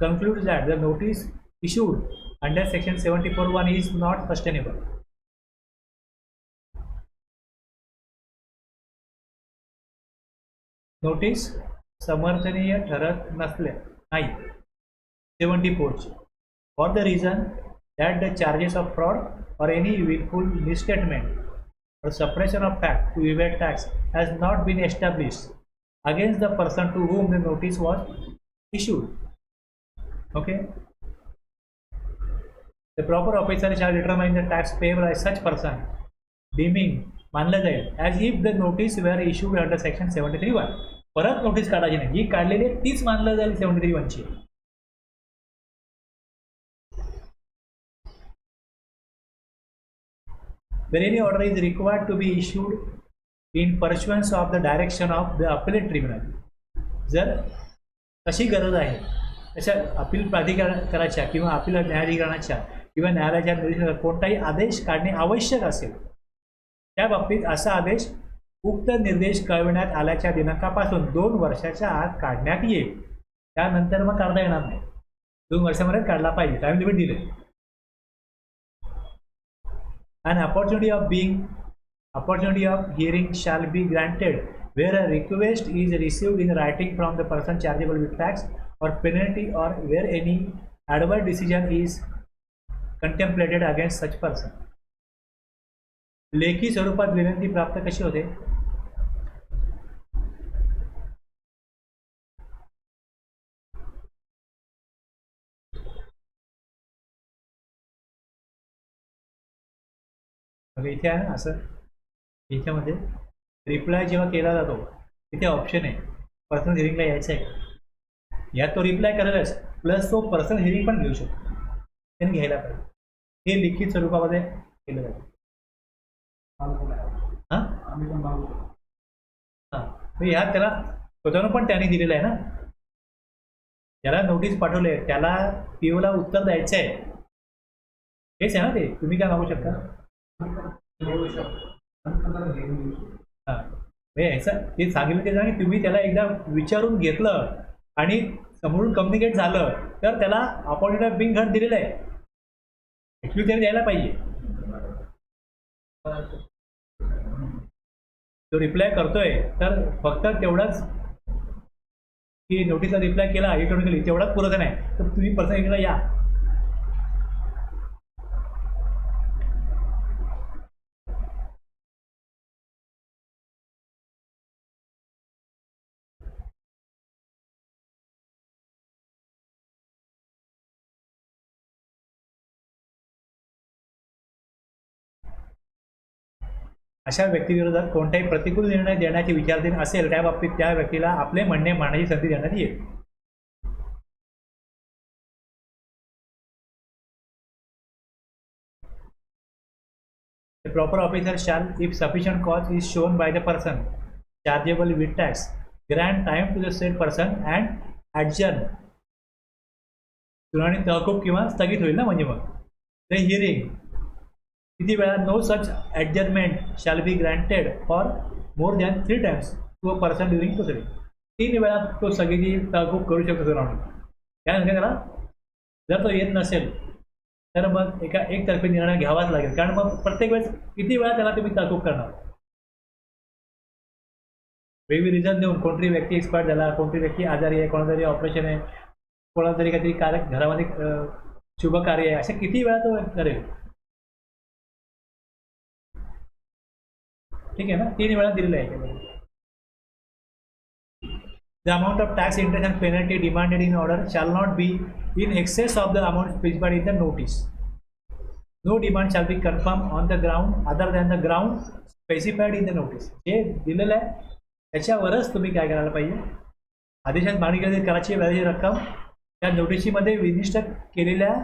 A: concludes that the notice issued under section 74(1) is not sustainable, notice समर्थनीय ठरत नसल्या नाही 74 for the reason that the charges of fraud or any willful misstatement or suppression of fact to evade tax has not been established against the person to whom the notice was issued. Okay. The proper officer shall determine the tax payable by such person, deeming मानलं जाईल as if the notice were issued under section 73(1). परत notice काढायची नाही, जी काढलेली आहे तीच मानलं जाईल 73(1) ची. When any order is required to be issued in pursuance of the direction of the appellate tribunal, जर अशी गरज आहे अशा अपील प्राधिकरणाच्या किंवा अपील न्यायाधिकरणाच्या किंवा न्यायालयाच्या निर्देशानुसार कोणताही आदेश काढणे आवश्यक असेल, त्या बाबतीत असा आदेश उक्त निर्देश कळविण्यात आल्याच्या दिनांकापासून 2 वर्षाच्या आत काढण्यात येईल. त्यानंतर मग काढता येणार नाही, 2 वर्षामध्ये काढला पाहिजे, टाइम लिमिट दिले. An opportunity of hearing shall be granted where a request is received in writing from the person chargeable with tax or penalty, or where any adverse decision is contemplated against such person. लेखी स्वरूपात विनंती प्राप्त कशी होते? इथे आहे ना असं, याच्यामध्ये रिप्लाय जेव्हा केला जातो तिथे ऑप्शन आहे पर्सनल हिअरिंगला यायचं आहे का, यात तो रिप्लाय करायलाच प्लस तो पर्सनल हिअरिंग पण घेऊ शकतो, त्याने घ्यायला पाहिजे. हे लिखित स्वरूपामध्ये केलं जातं. हां
B: आम्ही पण मागू शकतो.
A: हां, ह्यात त्याला स्वतःनं पण त्याने दिलेलं आहे ना, त्याला नोटीस पाठवले, त्याला पीओला उत्तर द्यायचं आहे, हेच आहे ना ते. तुम्ही काय मागू शकता?
B: घेऊ शकतो.
A: हां, ह्याचं ते सांगितलं ते की तुम्ही त्याला एकदा विचारून घेतलं आणि समोरून कम्युनिकेट झालं तर त्याला अपॉर्च्युनिटी ऑफ बिंग हर्ड दिलेलं आहे, ॲक्च्युली त्याने द्यायला पाहिजे. तो रिप्लाय करतोय तर फक्त तेवढाच की नोटीसला रिप्लाय केला इलेक्ट्रॉनिकली तेवढाच पुरत नाही, तर तुम्ही पर्सनल या. अशा व्यक्तीविरोधात कोणताही प्रतिकूल निर्णय देण्याची विचाराधीन असेल त्या बाबतीत त्या व्यक्तीला आपले म्हणणे मांडण्याची संधी देण्यात येईल. The proper officer shall, if sufficient cause is shown by the person chargeable with tax, grant time to the said person and adjourn. सुनावणी तहकूब किंवा स्थगित होईल ना, म्हणजे मग the hearing. किती वेळा? No such adjournment shall be granted for more than 3 times to a person during proceeding. 3 वेळा तो स्थगिती तहकूब करू शकतो सुनावणी. त्यानंतर त्याला जर तो येत नसेल तर मग एकतर्फी निर्णय घ्यावाच लागेल, कारण मग प्रत्येक वेळेस किती वेळा त्याला तुम्ही तहकूब करणार. वेगवेगळी रिझन देऊन कोणतरी व्यक्ती एक्सपायर झाला, कोणतरी व्यक्ती आजारी आहे, कोणातरी ऑपरेशन आहे, कोणाला तरी काहीतरी घरामध्ये शुभ कार्य आहे, अशा किती वेळा तो करेल. ठीक आहे ना, 3 वेळा दिलेलं आहे. The amount of tax, interest and penalty demanded in order shall not be in excess of the amount specified in the notice. No demand shall be confirmed on the ground other than the ground specified in the notice. जे दिलेलं आहे त्याच्यावरच तुम्ही काय करायला पाहिजे, आदेशात मागणी करायची व्याजाची रक्कम त्या नोटिशीमध्ये विनिष्ट केलेल्या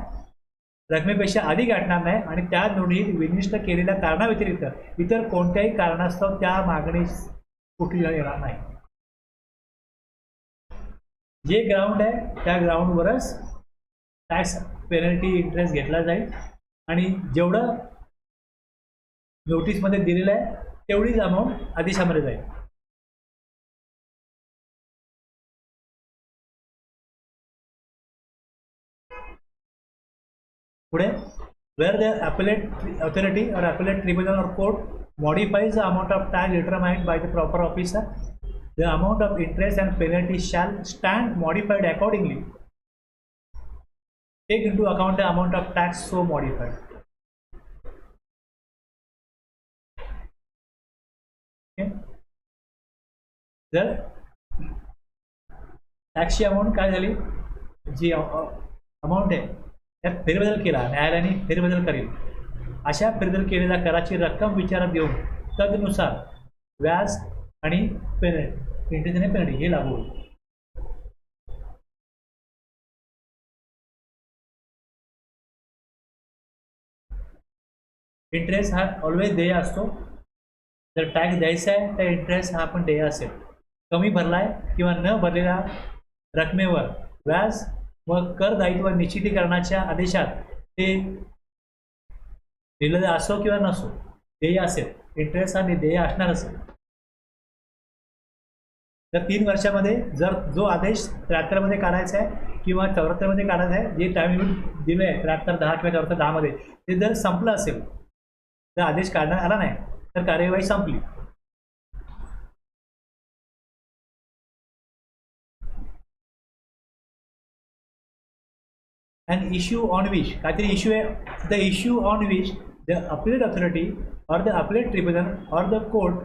A: रकमेपेक्षा अधिक गाठणार नाही आणि त्या नोंदणीत विनिष्ट केलेल्या कारणाव्यतिरिक्त इतर कोणत्याही कारणास्तव त्या मागणीस कुठली येणार नाही. जे ग्राउंड आहे त्या ग्राउंडवरच टॅक्स पेनल्टी इंटरेस्ट घेतला जाईल आणि जेवढं नोटीसमध्ये दिलेलं आहे तेवढीच अमाऊंट आदेशामध्ये जाईल. पुढे where the appellate authority or appellate tribunal or court modifies the amount of tax determined by the proper officer, the amount of interest and penalty shall stand modified accordingly. Take into account the amount of tax so modified. जर टॅक्सची amount काय झाली, जी amount आहे त्यात फेरबदल केला, न्यायालयाने फेरबदल करेल, अशा फेरबदल केलेल्या कराची रक्कम विचारात घेऊन तदनुसार व्याज आणि पेनल्टी, इंटरेस्ट आणि पेनल्टी हे लागू होईल. इंटरेस्ट हा ऑलवेज देय असतो. जर टॅक्स द्यायचा आहे तर इंटरेस्ट हा पण देय असेल. कमी भरलाय किंवा न भरलेल्या रकमेवर व्याज व कर दायित्व निश्चितीकरणाच्या आदेशात ते दिलेलं असो किंवा नसो, देय असेल. इंटरेस्ट हा देय असणार असेल. तर 3 वर्षामध्ये जर जो आदेश 73 मध्ये काढायचा आहे किंवा 74 मध्ये काढायचा आहे, जे टाइम लिमिट दिलं आहे 73-10 किंवा 74-10 मध्ये, ते जर संपलं असेल, जर आदेश काढण्यात आला नाही तर कार्यवाही संपली. An issue on which काहीतरी इश्यू आहे, the issue on which the appellate authority or the appellate tribunal or the court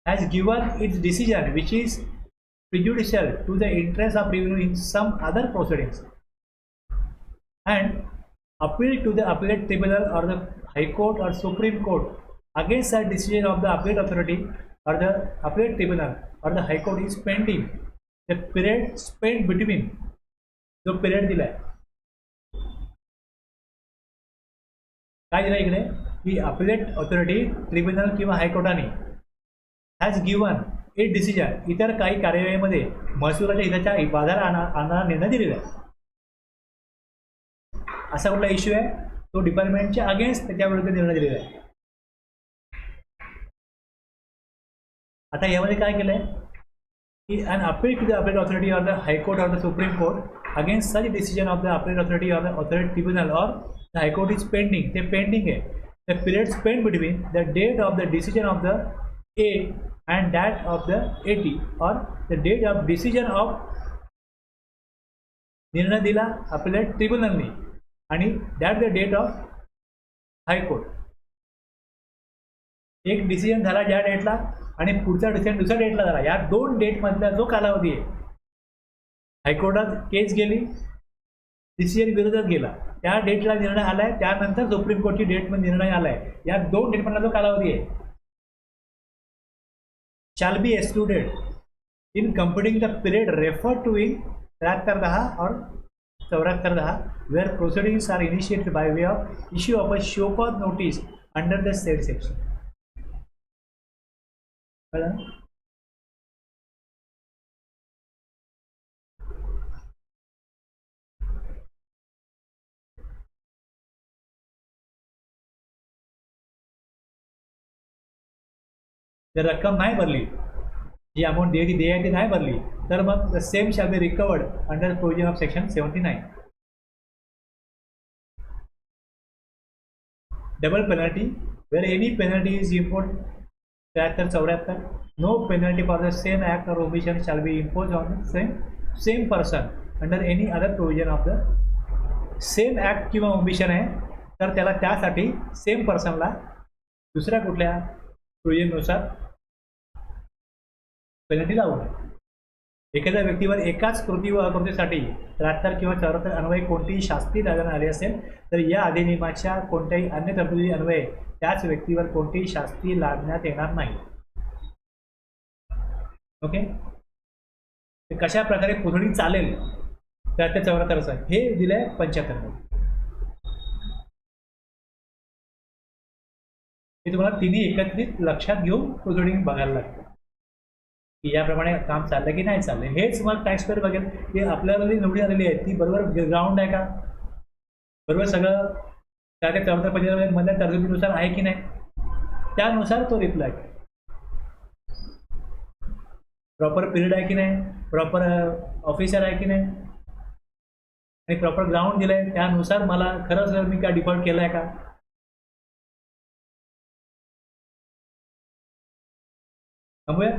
A: has given its decision which is prejudicial to the interest of revenue in some other proceedings and appeal to the appellate tribunal or the high court or supreme court against the decision of the appellate authority or the appellate tribunal or the high court is pending. The period spent between जो period दिलाय, काय दिलाय इकडे की appellate authority, tribunal किंवा हायकोर्टाने has given it decision, इतर काही कार्यवाहीमध्ये महसुलाच्या हिताच्या बाजारात आणणारा निर्णय दिलेला आहे. असा कुठला इश्यू आहे तो डिपार्टमेंटच्या अगेन्स्ट त्याच्याविरुद्ध निर्णय दिलेला आहे. आता यामध्ये काय केलंय की an appeal to the appellate authority or the high court or the supreme court against such decision of the appellate authority or the appellate tribunal or the high court is pending. ते pending आहे. The period spent between the date of the decision of the A and that of the AT or the date of decision of निर्णय दिला appellate tribunalने आणि that the date of high court. एक decision झाला ज्या डेटला आणि पुढचा decision दुसऱ्या डेटला झाला, या 2 डेट मधला जो कालावधी आहे, हायकोर्टात केस गेली, डिसिजन विरोधात गेला, त्या डेटला निर्णय आलाय, त्यानंतर सुप्रीम कोर्टची डेटमध्ये निर्णय आलाय, या 2 डेट मधला जो कालावधी आहे shall be excluded in computing the period referred to in 73-10 or 74-10 where proceedings are initiated by way of issue of a show cause notice under the said section. जर रक्कम नाही भरली, जी अमाऊंट द्यायची ती नाही भरली, तर मग the same shall be recovered under provision of section 79. Double penalty where any penalty is impose 73-74, no penalty for the same act और omission shall be impose on the same person under any other provision of the same act किंवा omission आहे तर त्याला त्यासाठी same पर्सनला दुसऱ्या कुठल्या प्रोविजननुसार penalty लावू नये. एखाद्या व्यक्तीवर एकाच कृती व अकृतीसाठी 73 किंवा 74 अन्वये कोणतीही शास्ती लादण्यात आली असेल तर या अधिनियमाच्या कोणत्याही अन्य तरतुदी अन्वये त्याच व्यक्तीवर कोणतीही शास्ती लादण्यात येणार नाही. ओके, कशा प्रकारे पुढे चालेल 73-74 हे दिलंय 75. हे तुम्हाला तिन्ही एकत्रित लक्षात घेऊन प्रोसिडिंग बघायला लागतं की याप्रमाणे काम चाललं की नाही चाललं. हेच मग टॅक्स पेअर बघेल की आपल्याला निवडी आलेली आहे ती बरोबर ग्राउंड आहे का, बरोबर सगळं त्या 74 मधल्या तरतुदीनुसार आहे की नाही, त्यानुसार तो रिप्लाय प्रॉपर पिरियड आहे की नाही, प्रॉपर ऑफिसर आहे की नाही आणि प्रॉपर ग्राउंड दिलंय, त्यानुसार मला खरंच मी काय डिफॉल्ट केलाय का. थांबूया.